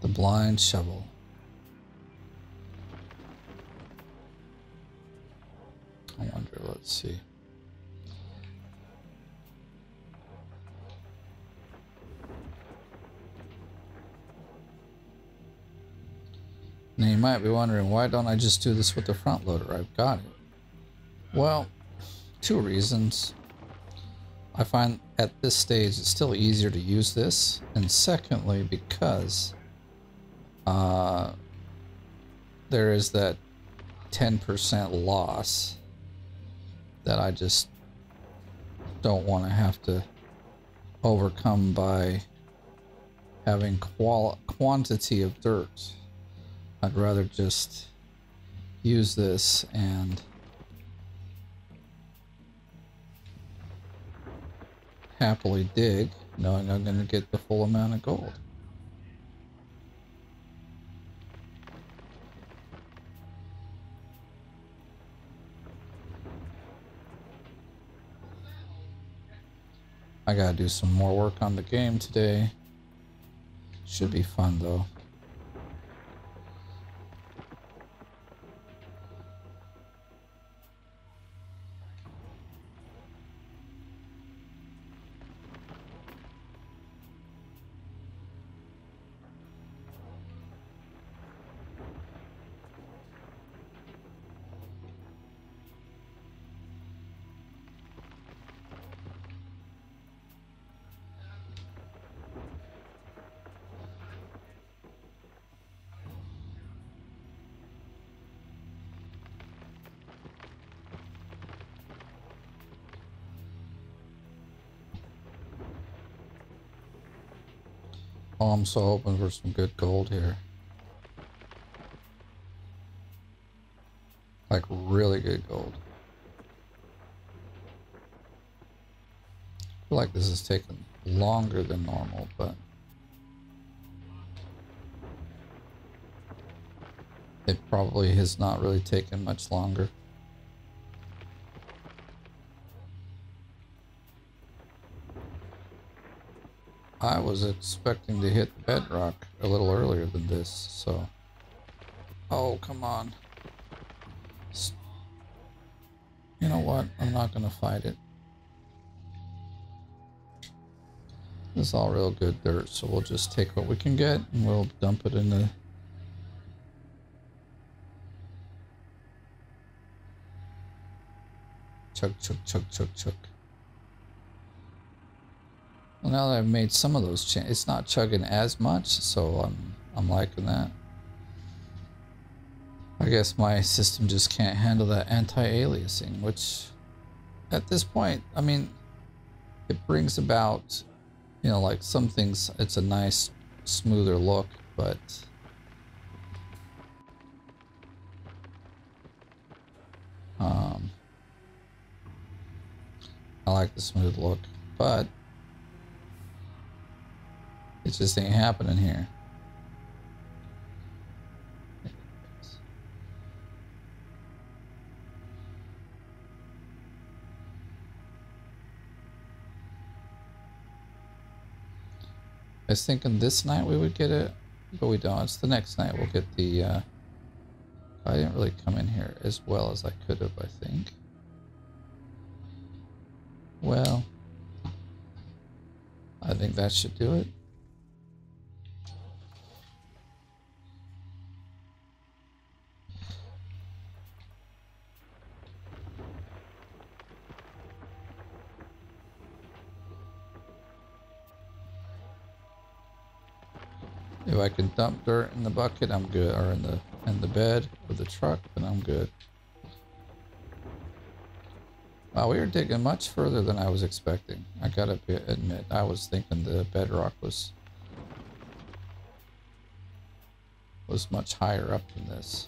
The blind shovel. I wonder, let's see. Now you might be wondering, why don't I just do this with the front loader? I've got it. Well, two reasons. I find at this stage it's still easier to use this, and secondly, because there is that 10% loss that I just don't want to have to overcome by having quantity of dirt. I'd rather just use this and happily dig, knowing I'm going to get the full amount of gold. I gotta do some more work on the game today. Should be fun though. Oh, I'm so hoping for some good gold here. Like really good gold. I feel like this is taking longer than normal, but it probably has not really taken much longer. I was expecting to hit the bedrock a little earlier than this, so... Oh, come on. You know what? I'm not gonna fight it. This is all real good dirt, so we'll just take what we can get and we'll dump it in the... Chug, chug, chug, chug, chug. Well, now that I've made some of those changes, it's not chugging as much, so I'm liking that. I guess my system just can't handle that anti-aliasing, which at this point, I mean, it brings about, you know, like some things, it's a nice, smoother look, but I like the smooth look, but It just ain't happening here. I was thinking this night we would get it, but we don't. It's the next night we'll get the, I didn't really come in here as well as I could have, I think. Well, I think that should do it. If I can dump dirt in the bucket, I'm good, or in the bed of the truck, then I'm good. Wow, we were digging much further than I was expecting. I gotta admit, I was thinking the bedrock was much higher up than this.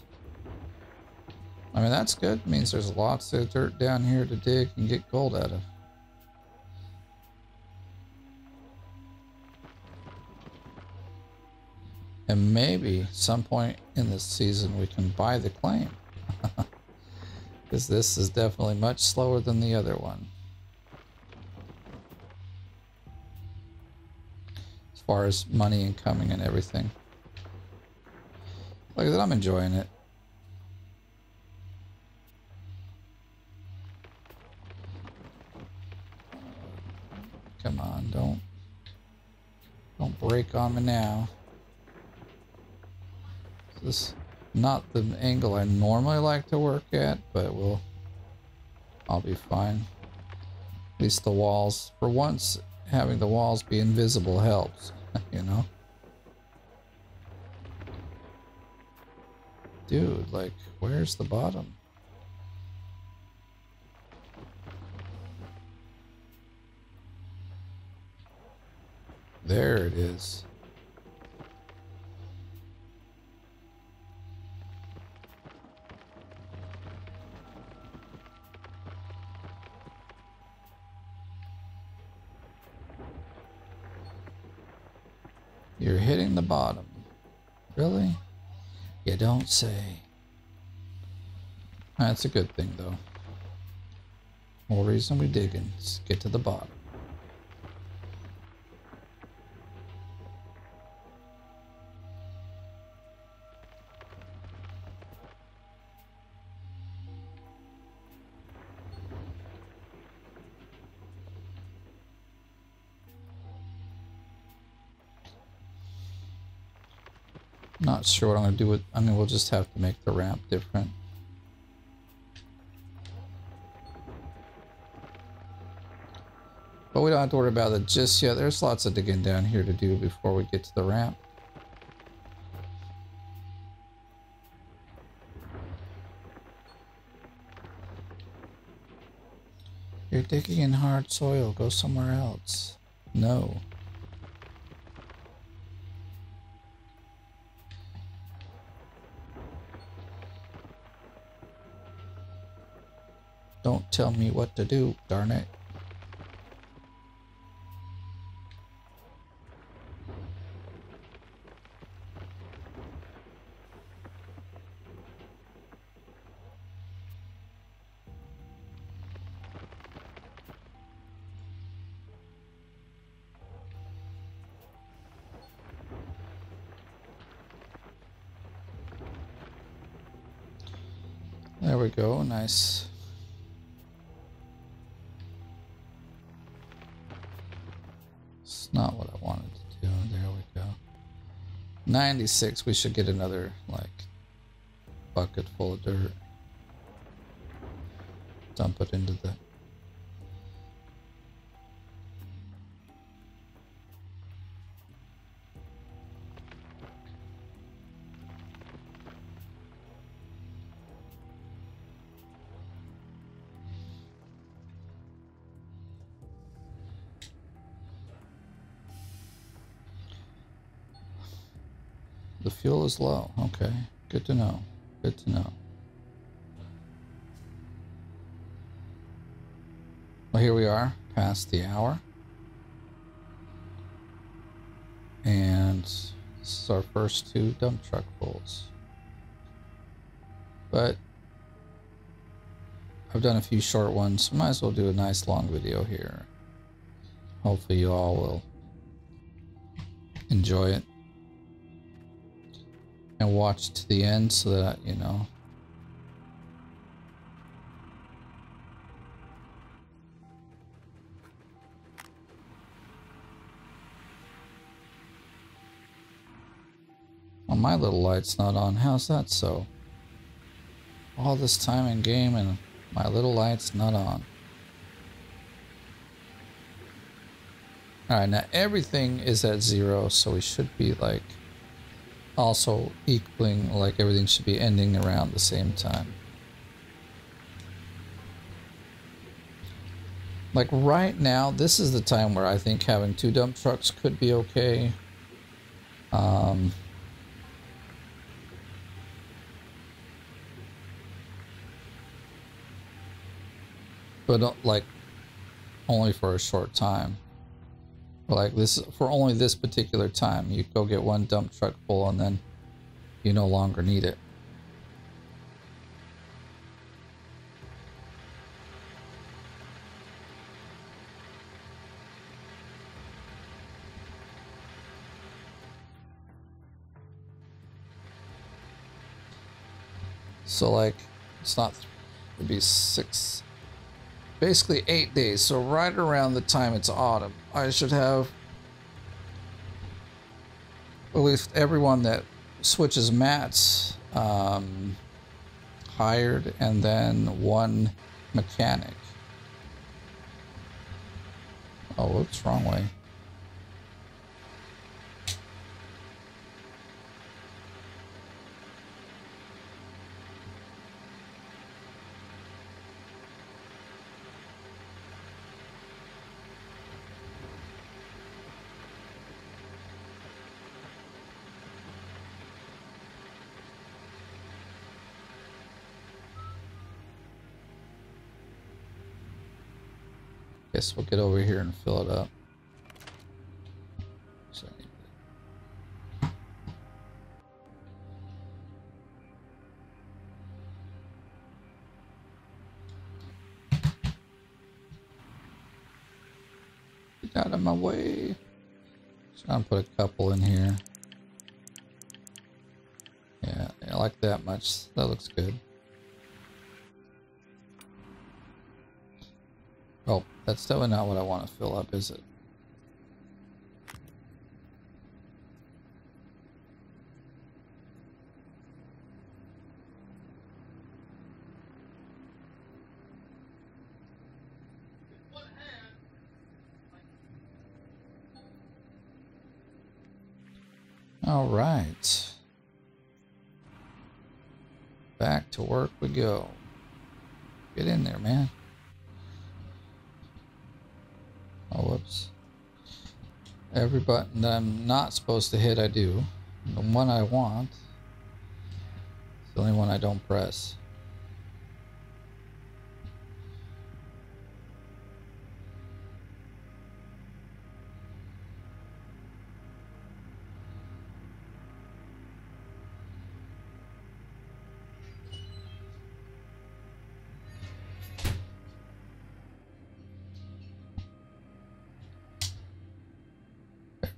I mean, that's good. It means there's lots of dirt down here to dig and get gold out of. And maybe some point in this season we can buy the claim. Because this is definitely much slower than the other one. As far as money incoming and everything. Like I said, I'm enjoying it. Come on, don't break on me now. This is not the angle I normally like to work at, but I'll be fine. At least the walls, for once, having the walls be invisible helps, you know? Dude, like, where's the bottom? There it is. You're hitting the bottom. Really? You don't say. That's a good thing, though. More reason we digging. Let's get to the bottom. Not sure what I'm going to do with... I mean, we'll just have to make the ramp different. But we don't have to worry about it just yet. There's lots of digging down here to do before we get to the ramp. You're digging in hard soil. Go somewhere else. No. Don't tell me what to do, darn it. There we go, nice. It's not what I wanted to do. There we go. 96, we should get another, like, bucket full of dirt. Dump it into the... The fuel is low. Okay, good to know. Good to know. Well, here we are, past the hour. And this is our first 2 dump truck pulls. But I've done a few short ones, so might as well do a nice long video here. Hopefully you all will enjoy it and watch to the end so that, you know, well, my little light's not on. How's that so? All this time in game and my little light's not on. Alright, now everything is at 0, so we should be like also equaling, like everything should be ending around the same time. Like right now, this is the time where I think having 2 dump trucks could be okay. But like only for a short time. Like this, for only this particular time, you go get 1 dump truck full and then you no longer need it. So like, it's not, it'd be 6, basically 8 days. So right around the time it's autumn, I should have at least everyone that switches mats hired, and then 1 mechanic. Oh, whoops, wrong way. Guess we'll get over here and fill it up. So, get out of my way. So I'm gonna put a couple in here. Yeah, I like that much. That looks good. Oh, that's definitely not what I want to fill up, is it? All right. Back to work we go. Get in there, man. Oh, whoops. Every button that I'm not supposed to hit, I do. The one I want is the only one I don't press.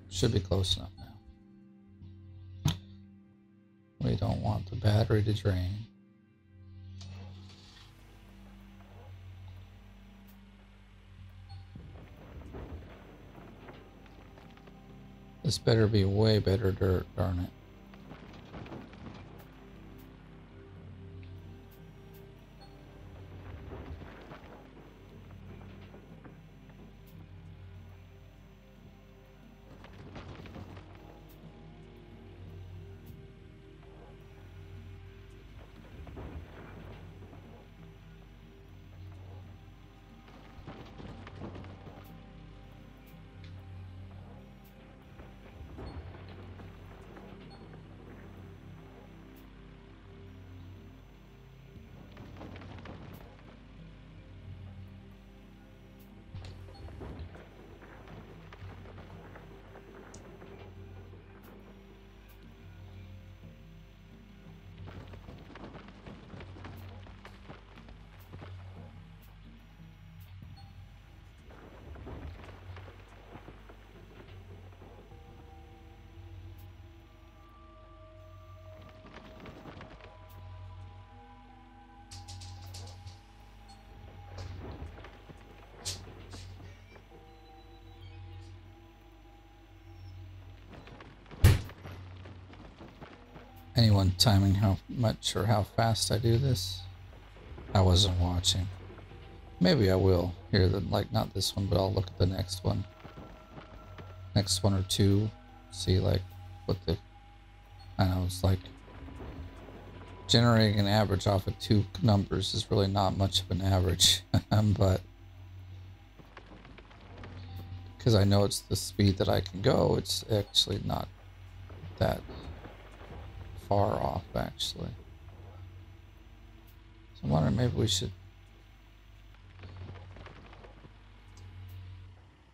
Should be close enough now. We don't want the battery to drain. This better be way better dirt, darn it. Anyone timing how much or how fast I do this? I wasn't watching. Maybe I will here, like not this one, but I'll look at the next one. Next one or two. See like what the, I know it's like generating an average off of two numbers is really not much of an average, but because I know it's the speed that I can go, it's actually not that far off actually. So I'm wondering maybe we should,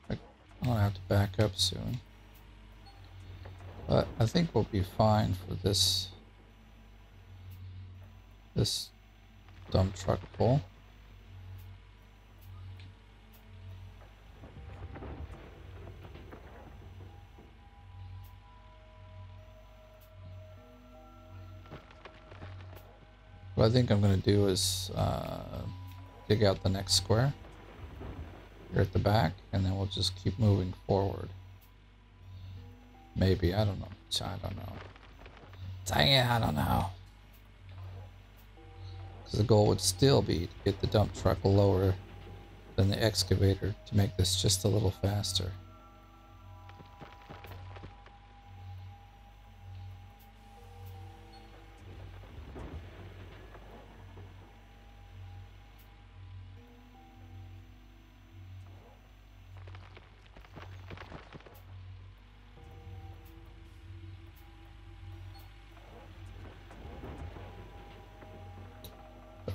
I'm gonna have to back up soon, but I think we'll be fine for this dump truck full. What I think I'm going to do is dig out the next square here at the back, and then we'll just keep moving forward. Maybe, I don't know. I don't know. Dang it, I don't know. Because the goal would still be to get the dump truck lower than the excavator to make this just a little faster.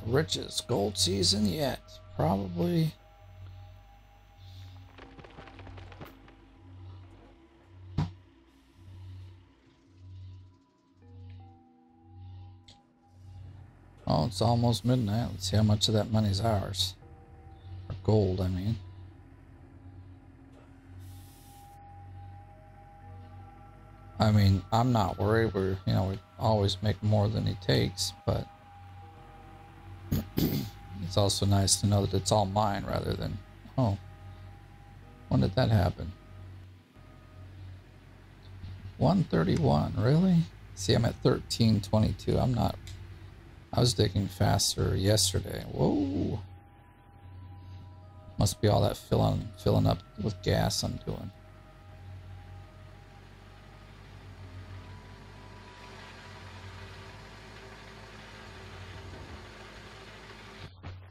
Richest gold season yet, probably. Oh, it's almost midnight. Let's see how much of that money's ours. Or gold, I mean. I'm not worried. We always make more than he takes, but it's also nice to know that it's all mine rather than, oh, when did that happen? 131, really? See, I'm at 1322. I was digging faster yesterday. Whoa. Must be all that filling up with gas I'm doing.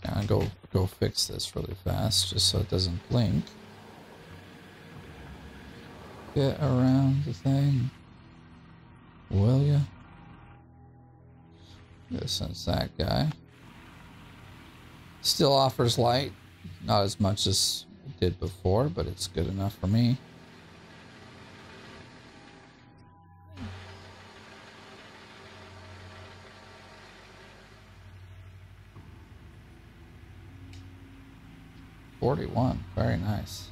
I'm gonna go fix this really fast just so it doesn't blink. Get around the thing, will ya? Since that guy still offers light, not as much as it did before, but it's good enough for me. $41, very nice.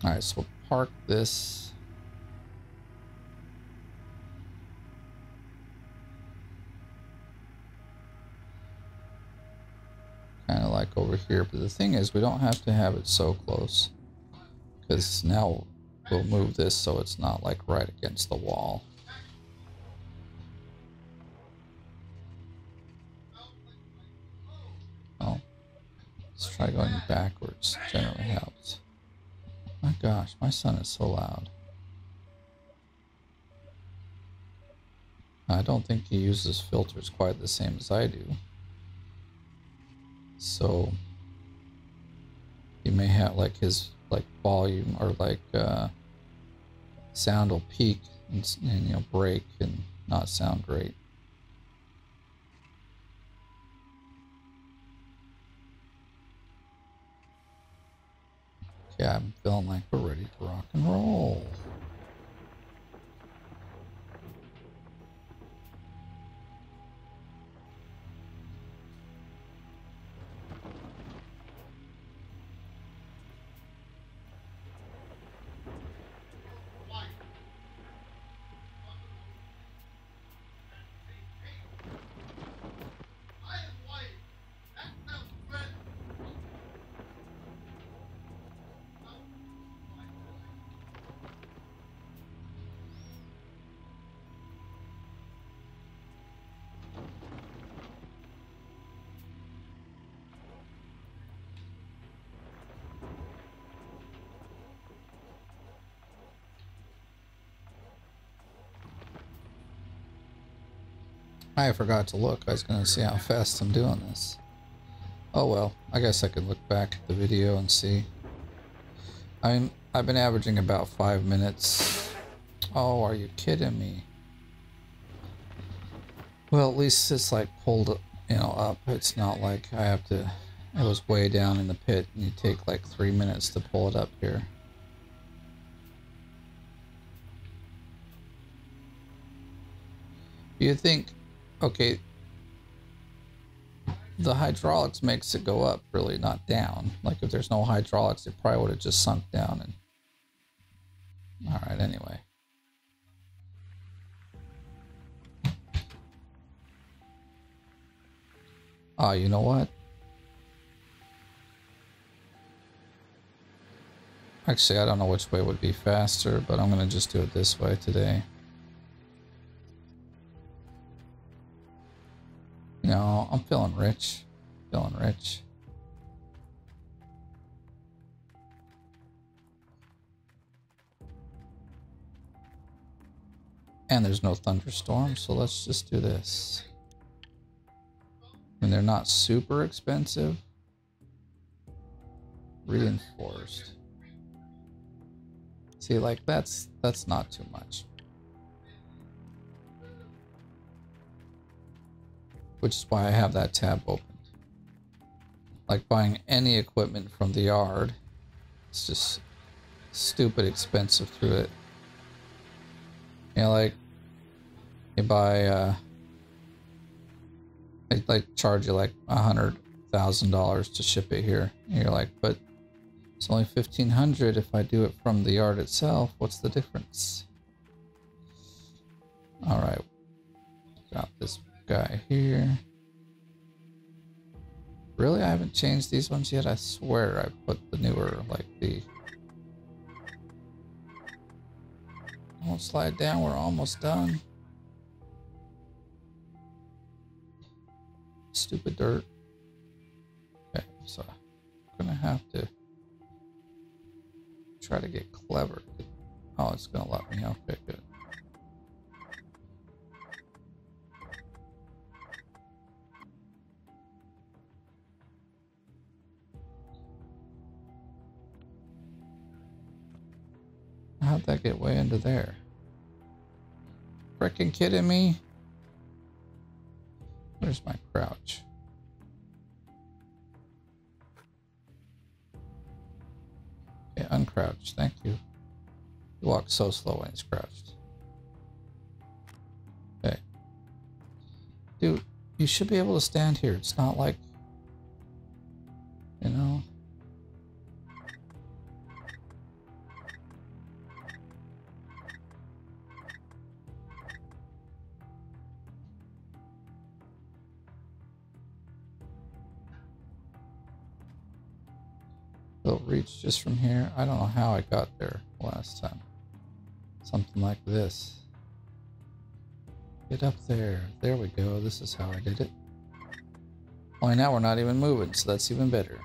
All right, so we'll park this. Kind of like over here, but the thing is we don't have to have it so close, because now we'll move this so it's not like right against the wall. Oh, let's try going backwards. Generally helps. My gosh, my son is so loud. I don't think he uses filters quite the same as I do. So he may have like his volume or sound will peak and break and not sound great. Yeah, I'm feeling like we're ready to rock and roll. I forgot to look. I was going to see how fast I'm doing this. Oh well, I guess I could look back at the video and see. I've been averaging about 5 minutes. Oh, are you kidding me? Well, at least it's like pulled, you know, up. It's not like I have to. It was way down in the pit, and you take like 3 minutes to pull it up here. You think, okay, the hydraulics makes it go up, really, not down. Like if there's no hydraulics, it probably would have just sunk down. And all right, anyway. Oh, you know what? Actually, I don't know which way would be faster, but I'm going to just do it this way today. No, I'm feeling rich. Feeling rich. And there's no thunderstorm, so let's just do this. And they're not super expensive. Reinforced. See, like that's not too much. Which is why I have that tab opened. Like buying any equipment from the yard, it's just stupid expensive through it. You know, like you buy they like charge you like $100,000 to ship it here. And you're like, but it's only $1,500 if I do it from the yard itself. What's the difference? All right, got this guy here. Really, I haven't changed these ones yet. I swear I put the newer, like the. Don't slide down. We're almost done. Stupid dirt. Okay, so I'm gonna have to try to get clever. Oh, it's gonna let me. Okay, good. How'd that get way into there? Frickin' kidding me? Where's my crouch? Okay, uncrouch. Thank you. He walks so slow when he's crouched. Okay. Dude, you should be able to stand here. It's not like, you know. It'll reach just from here. I don't know how I got there last time. Something like this. Get up there. There we go. This is how I did it. Only now we're not even moving, so that's even better.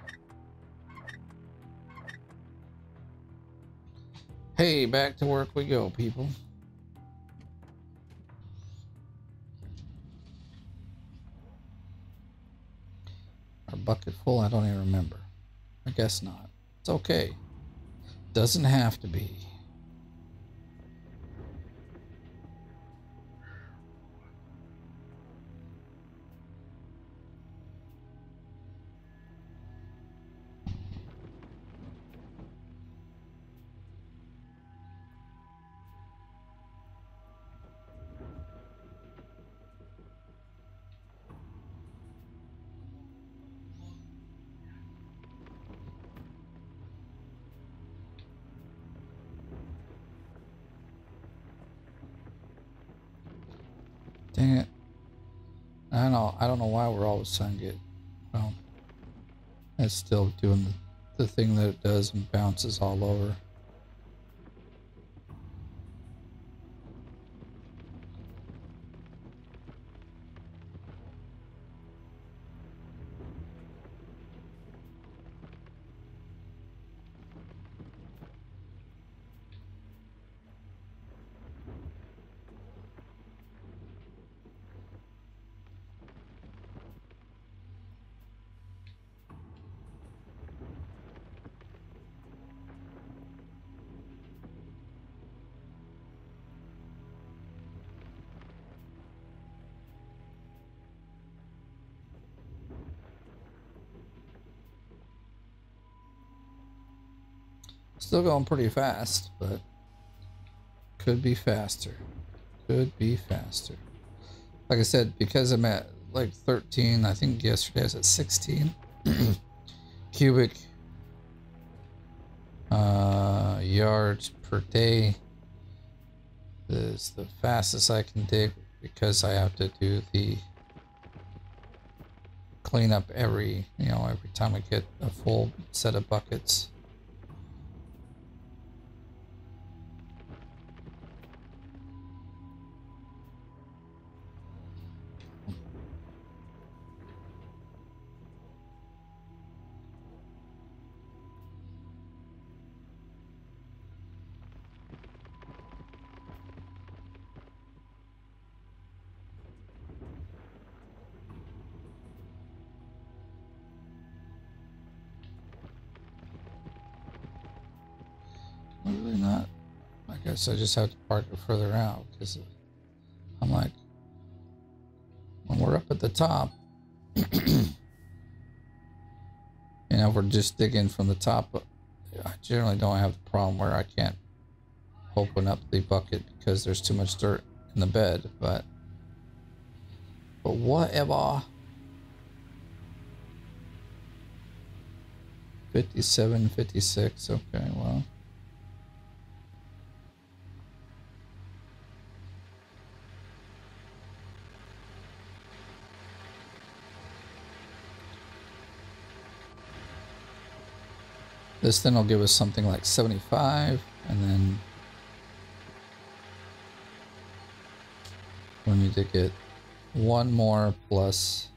Hey, back to work we go, people. Our bucket full? I don't even remember. I guess not. It's okay. Doesn't have to be. Dang it. I don't know why we're all of a sudden get, well, it's still doing the thing that it does and bounces all over. Still going pretty fast, but could be faster. Could be faster. Like I said, because I'm at like 13, I think yesterday I was at 16 cubic yards per day is the fastest I can dig, because I have to do the cleanup every time I get a full set of buckets. Really not. I guess I just have to park it further out, because I'm like, when we're up at the top, we're just digging from the top, I generally don't have the problem where I can't open up the bucket because there's too much dirt in the bed, but whatever. 57, 56, okay, well. This then will give us something like 75, and then we need to get one more plus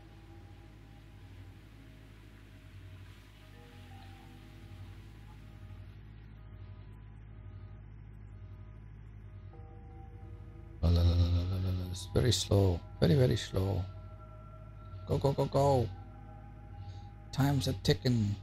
it's very slow, very slow. Go, go, go, go. Time's a ticking.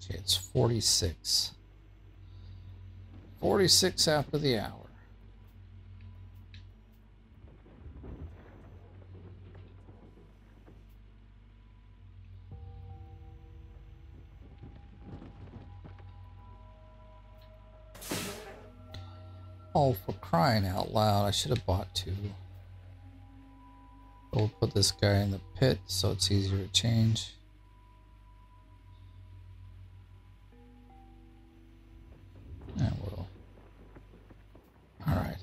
Okay, it's 46. 46 after the hour. Oh, for crying out loud, I should have bought two. We'll put this guy in the pit so it's easier to change. And we'll... Alright.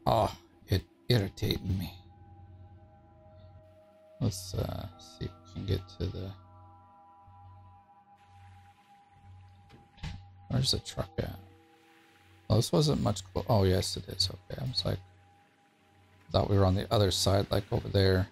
Oh, it's irritating me. Let's see if we can get to the... Where's the truck at? Well, this wasn't much close. Oh, yes, it is. Okay, I was like... Thought we were on the other side, like over there.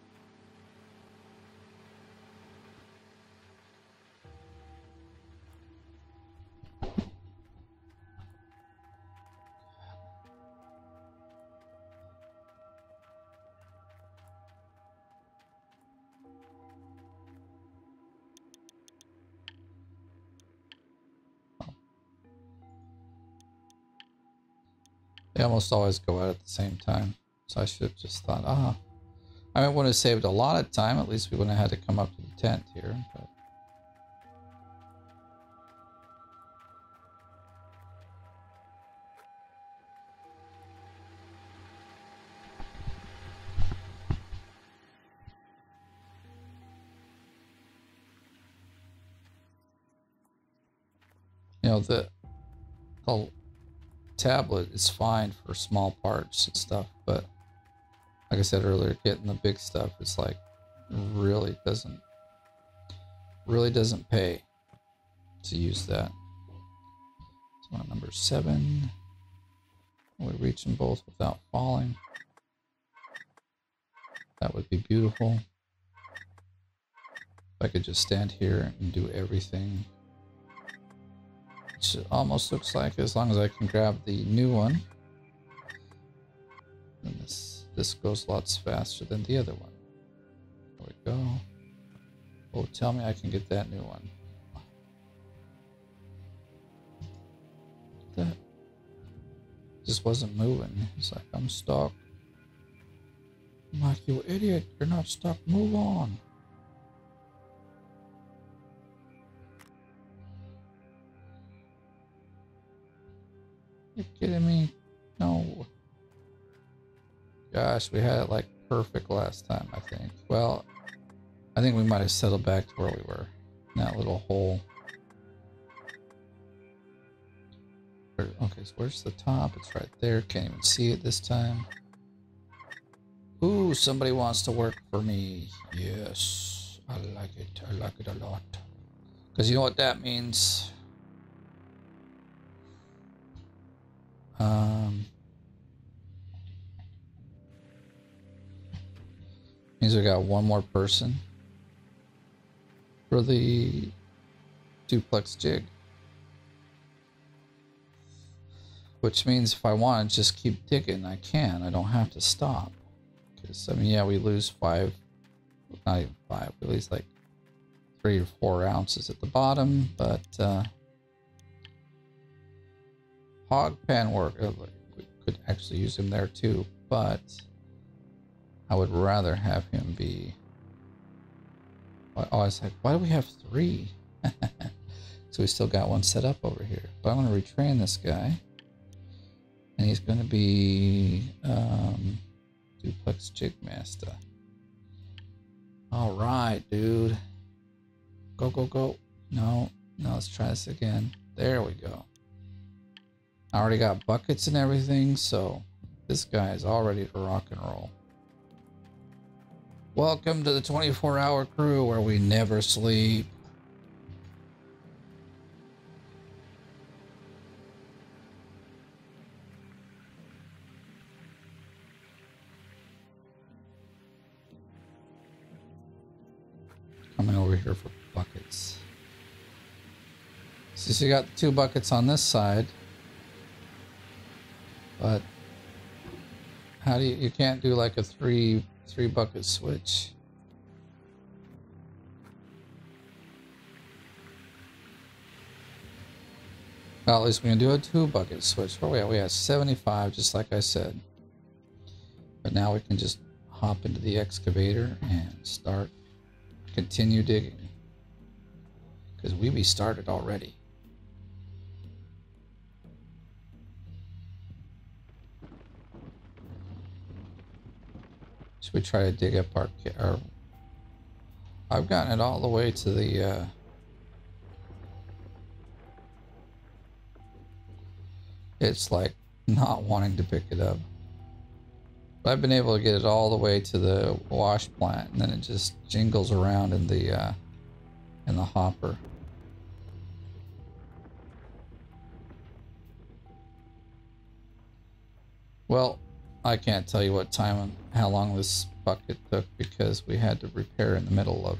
They almost always go out at the same time. So I should have just thought, I would have saved a lot of time. At least we wouldn't have had to come up to the tent here. But the tablet is fine for small parts and stuff, but like I said earlier, getting the big stuff is like really doesn't pay to use that. So on number 7, we reach them both without falling. That would be beautiful. If I could just stand here and do everything. Which almost looks like, as long as I can grab the new one. And this goes lots faster than the other one. There we go. Oh, tell me I can get that new one. That just wasn't moving. It's like, I'm stuck. I'm like, you idiot, you're not stuck, move on. You're kidding me? No. Gosh, we had it like perfect last time, I think. Well, I think we might have settled back to where we were. In that little hole. Okay, so where's the top? It's right there. Can't even see it this time. Ooh, somebody wants to work for me. Yes, I like it. I like it a lot. Because you know what that means? Means we got one more person for the duplex jig. Which means if I want to just keep digging, I can. I don't have to stop. Because, I mean, yeah, we lose 5, not even 5, we lose like 3 or 4 ounces at the bottom, but hog pan work, we could actually use him there too, but I would rather have him be, oh, I was like, why do we have 3? So we still got one set up over here, but I'm going to retrain this guy. And he's going to be duplex jig master. All right, dude. Go, go, go. No, let's try this again. There we go. I already got buckets and everything, so this guy is all ready to rock and roll. Welcome to the 24-hour crew where we never sleep. Coming over here for buckets. So you got 2 buckets on this side, but how do you can't do like a three bucket switch. Well, at least we can do a 2 bucket switch. Where we have 75, just like I said. But now we can just hop into the excavator and continue digging, because we started already. Should we try to dig up our I've gotten it all the way to the it's like not wanting to pick it up. But I've been able to get it all the way to the wash plant, and then it just jingles around in the hopper. Well, I can't tell you what time and how long this bucket took because we had to repair in the middle of.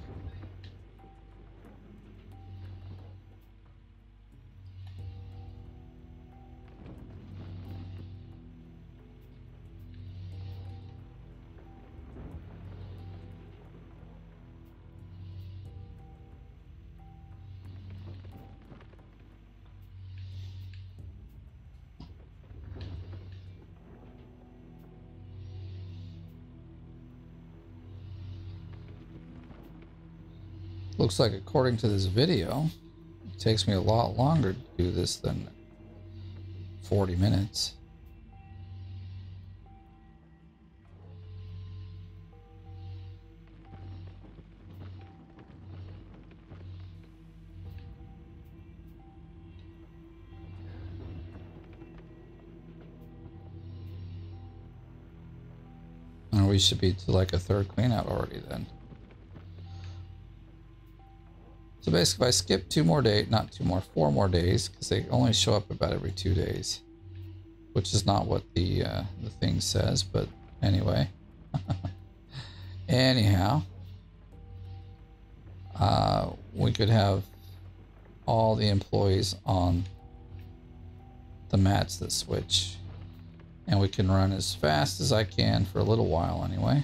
Looks like according to this video, it takes me a lot longer to do this than 40 minutes. And we should be to like a 3rd clean out already then. So basically, if I skip 2 more days, not 2 more, 4 more days, because they only show up about every 2 days, which is not what the thing says. But anyway, anyhow, we could have all the employees on the mats that switch, And we can run as fast as I can for a little while anyway.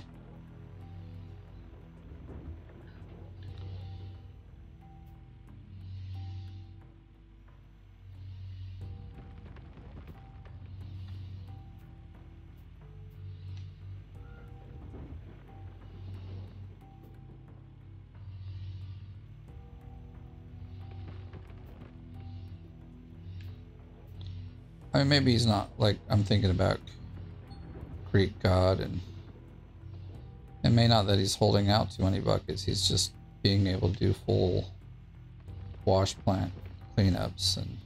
I mean, maybe he's not, like, I'm thinking about Creek God, and it may not that he's holding out too many buckets. He's just being able to do full wash plant cleanups, and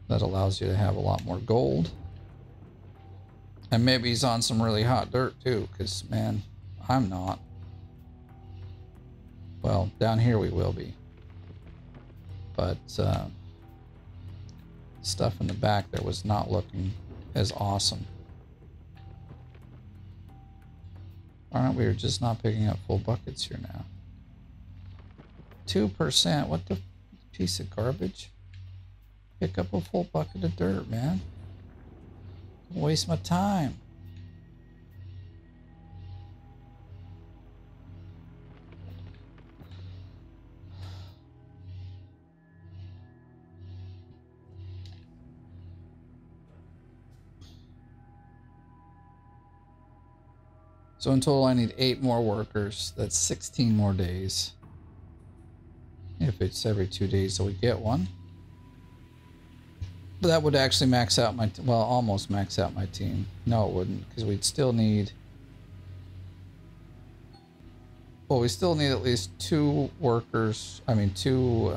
that allows you to have a lot more gold. And maybe he's on some really hot dirt too, because, man, I'm not. Well, down here we will be. But, stuff in the back there was not looking as awesome. Aren't we just not picking up full buckets here now? 2%? What the piece of garbage? Pick up a full bucket of dirt, man. Don't waste my time. So in total I need 8 more workers. That's 16 more days. If it's every 2 days that we get one. But that would actually max out my, well, almost max out my team. No, it wouldn't, because we'd still need, well, we still need at least 2 workers, I mean 2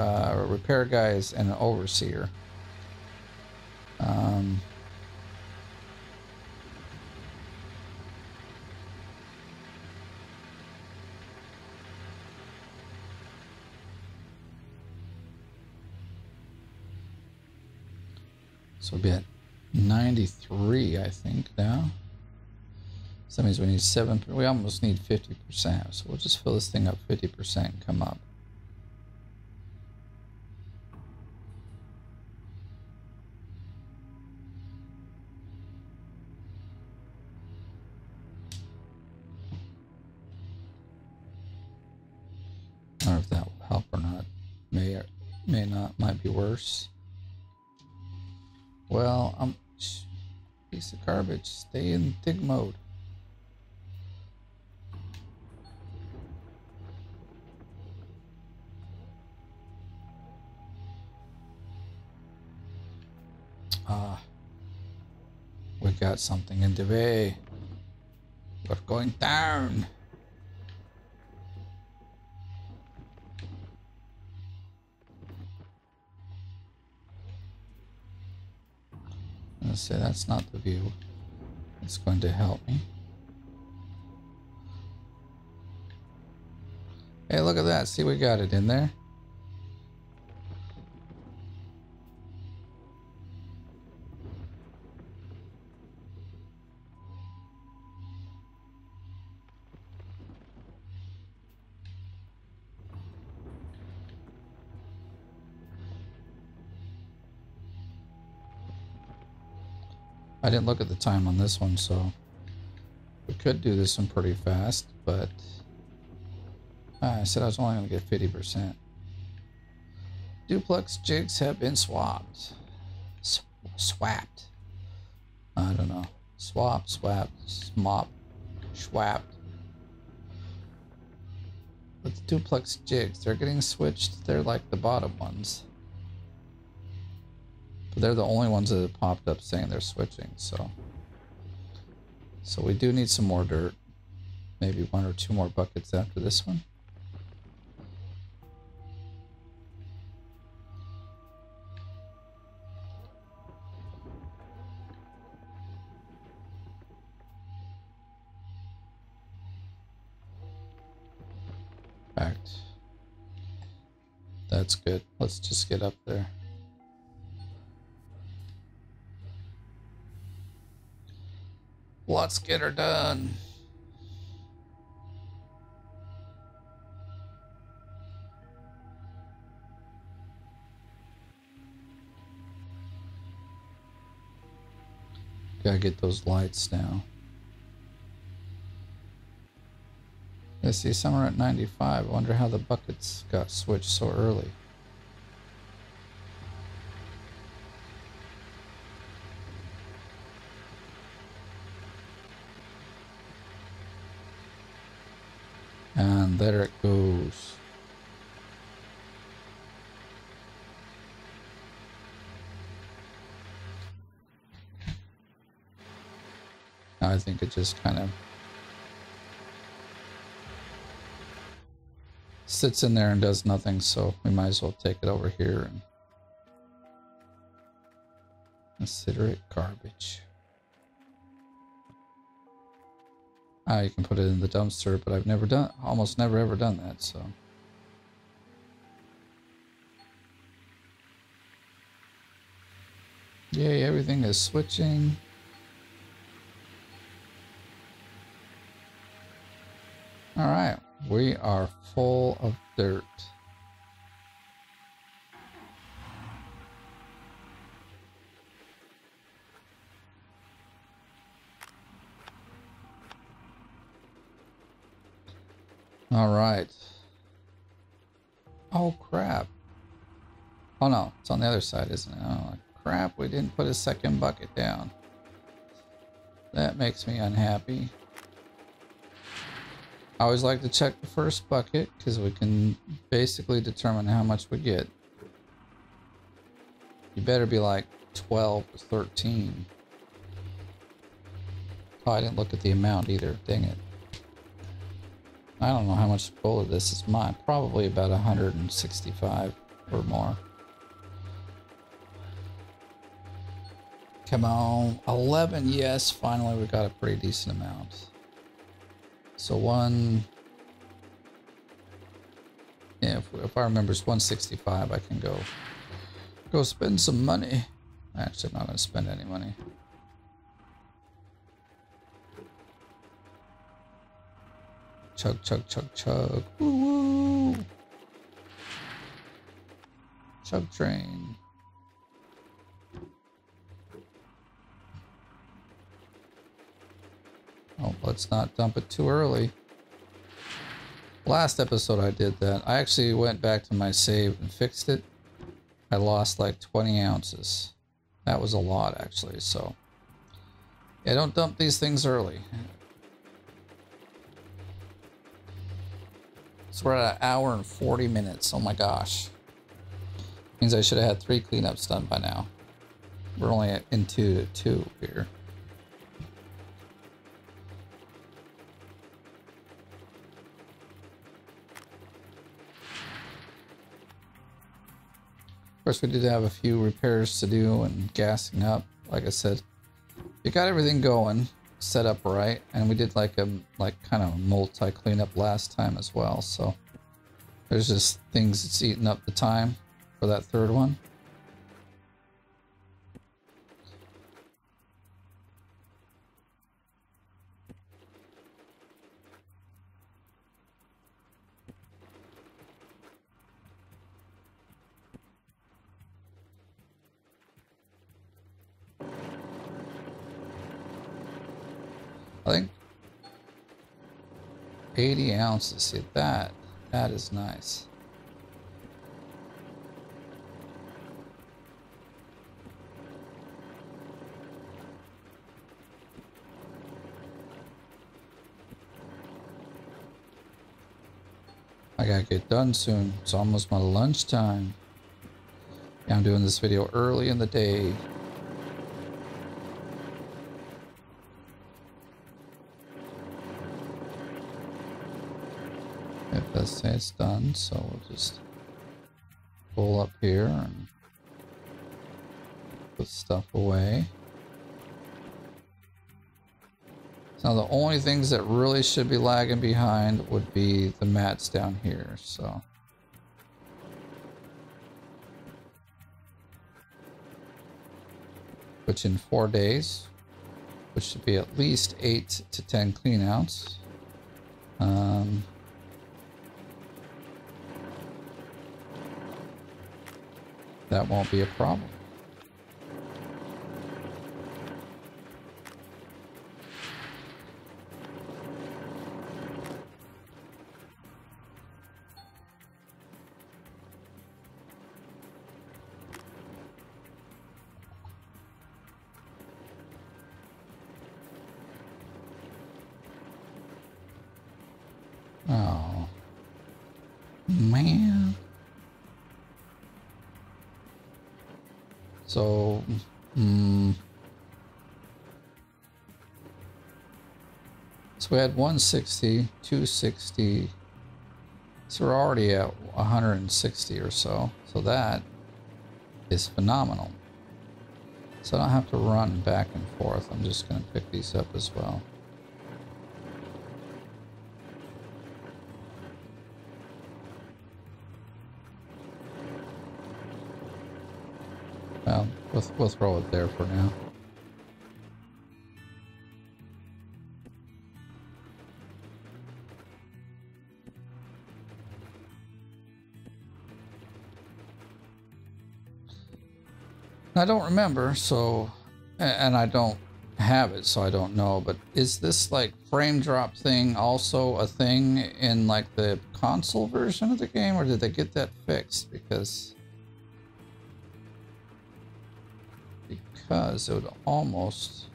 repair guys and an overseer. So we'll be at 93, I think, now. So that means we need 7, we almost need 50%. So we'll just fill this thing up 50% and come up. I don't know if that will help or not. May not, might be worse. Well, piece of garbage. Stay in dig mode. We got something in the way. We're going down. Let's say that's not the view. It's going to help me. Hey, look at that. See, we got it in there. I didn't look at the time on this one, so we could do this one pretty fast, but I said I was only going to get 50%. Duplex jigs have been swapped. Swapped. I don't know. Swap, swapped, smop, schwapped. But the duplex jigs, they're getting switched. They're like the bottom ones. But they're the only ones that have popped up saying they're switching, so we do need some more dirt. Maybe 1 or 2 more buckets after this one. Fact. That's good. Let's just get up there. Let's get her done. Gotta get those lights now. I see some are at 95. I wonder how the buckets got switched so early. And there it goes. I think it just kind of sits in there and does nothing, so we might as well take it over here and consider it garbage. You can put it in the dumpster, but I've never done, almost never ever done that, so. Yay, everything is switching. All right, we are full of dirt. All right. Oh, crap. Oh, no, it's on the other side, isn't it? Oh, crap, we didn't put a second bucket down. That makes me unhappy. I always like to check the first bucket because we can basically determine how much we get. You better be like 12 or 13. Oh, I didn't look at the amount either. Dang it. I don't know how much gold of this is mine. Probably about 165 or more. Come on. 11. Yes, finally we got a pretty decent amount. So yeah, if I remember, it's 165. I can go spend some money. Actually, I'm not going to spend any money. Chug, chug, chug, chug. Woo woo. Chug train. Oh, let's not dump it too early. Last episode I did that. I actually went back to my save and fixed it. I lost like 20 ounces. That was a lot actually, so. Yeah, don't dump these things early. So we're at 1 hour and 40 minutes. Oh my gosh. Means I should have had 3 cleanups done by now. We're only into 2 here. Of course, we did have a few repairs to do and gassing up. Like I said, we got everything going, set up right, and we did like a kind of multi cleanup last time as well. So there's just things that's eating up the time for that third one. I think 80 ounces. See that is nice. I gotta get done soon. It's almost my lunchtime. Yeah, I'm doing this video early in the day. It does say it's done, so we'll just pull up here and put stuff away. Now the only things that really should be lagging behind would be the mats down here, so. Which in 4 days, which should be at least 8 to 10 clean outs. That won't be a problem. Man. So, so we had 160, 260. So we're already at 160 or so. So that is phenomenal. So I don't have to run back and forth. I'm just going to pick these up as well. Well, we'll throw it there for now. I don't remember, so, and I don't have it, so I don't know, but is this like frame drop thing also a thing in like the console version of the game, or did they get that fixed? Because it would almost,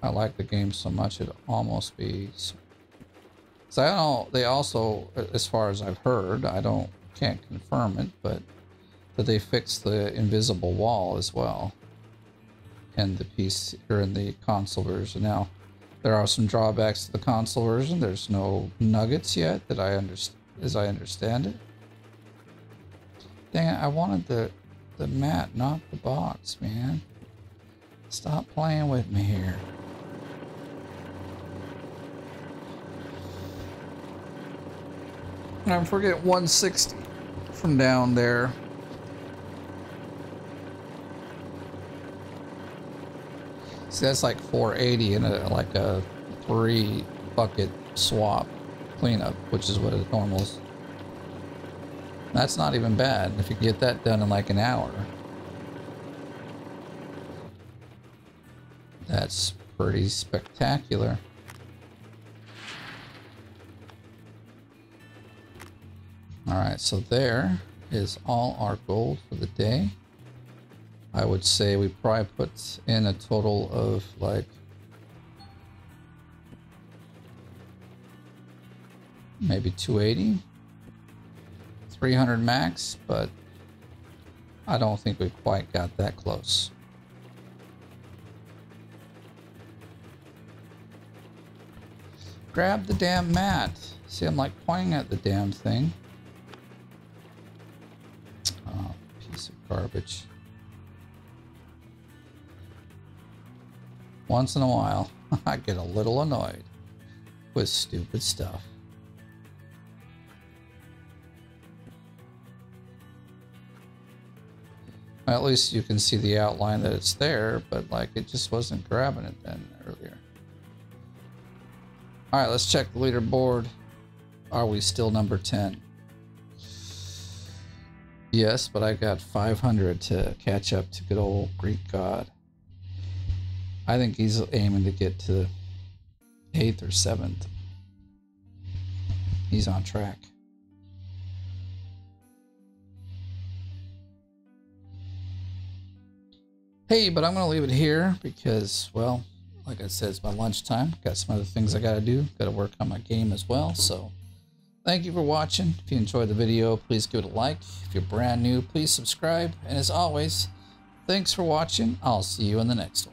I like the game so much, it'd almost be, so I don't know, they also, as far as I've heard, can't confirm it, but that they fixed the invisible wall as well in the PC or in the console version. Now, there are some drawbacks to the console version. There's no nuggets yet that as I understand it. Dang it, I wanted the mat, not the box, man. Stop playing with me here. I'm forgetting 160 from down there. See, that's like 480 in like a 3 bucket swap cleanup, which is what it normals. That's not even bad if you get that done in like an hour. That's pretty spectacular. Alright, so there is all our gold for the day. I would say we probably put in a total of like maybe 280, 300 max, but I don't think we quite got that close. Grab the damn mat. See, I'm like pointing at the damn thing. Oh, piece of garbage. Once in a while, I get a little annoyed with stupid stuff. Well, at least you can see the outline that it's there, but like it just wasn't grabbing it then earlier. All right, let's check the leaderboard. Are we still number 10? Yes, but I got 500 to catch up to good old Greek God. I think he's aiming to get to 8th or 7th. He's on track. Hey, but I'm going to leave it here because, well, like I said, it's my lunchtime. Got some other things I got to do. Got to work on my game as well. So thank you for watching. If you enjoyed the video, please give it a like. If you're brand new, please subscribe. And as always, thanks for watching. I'll see you in the next one.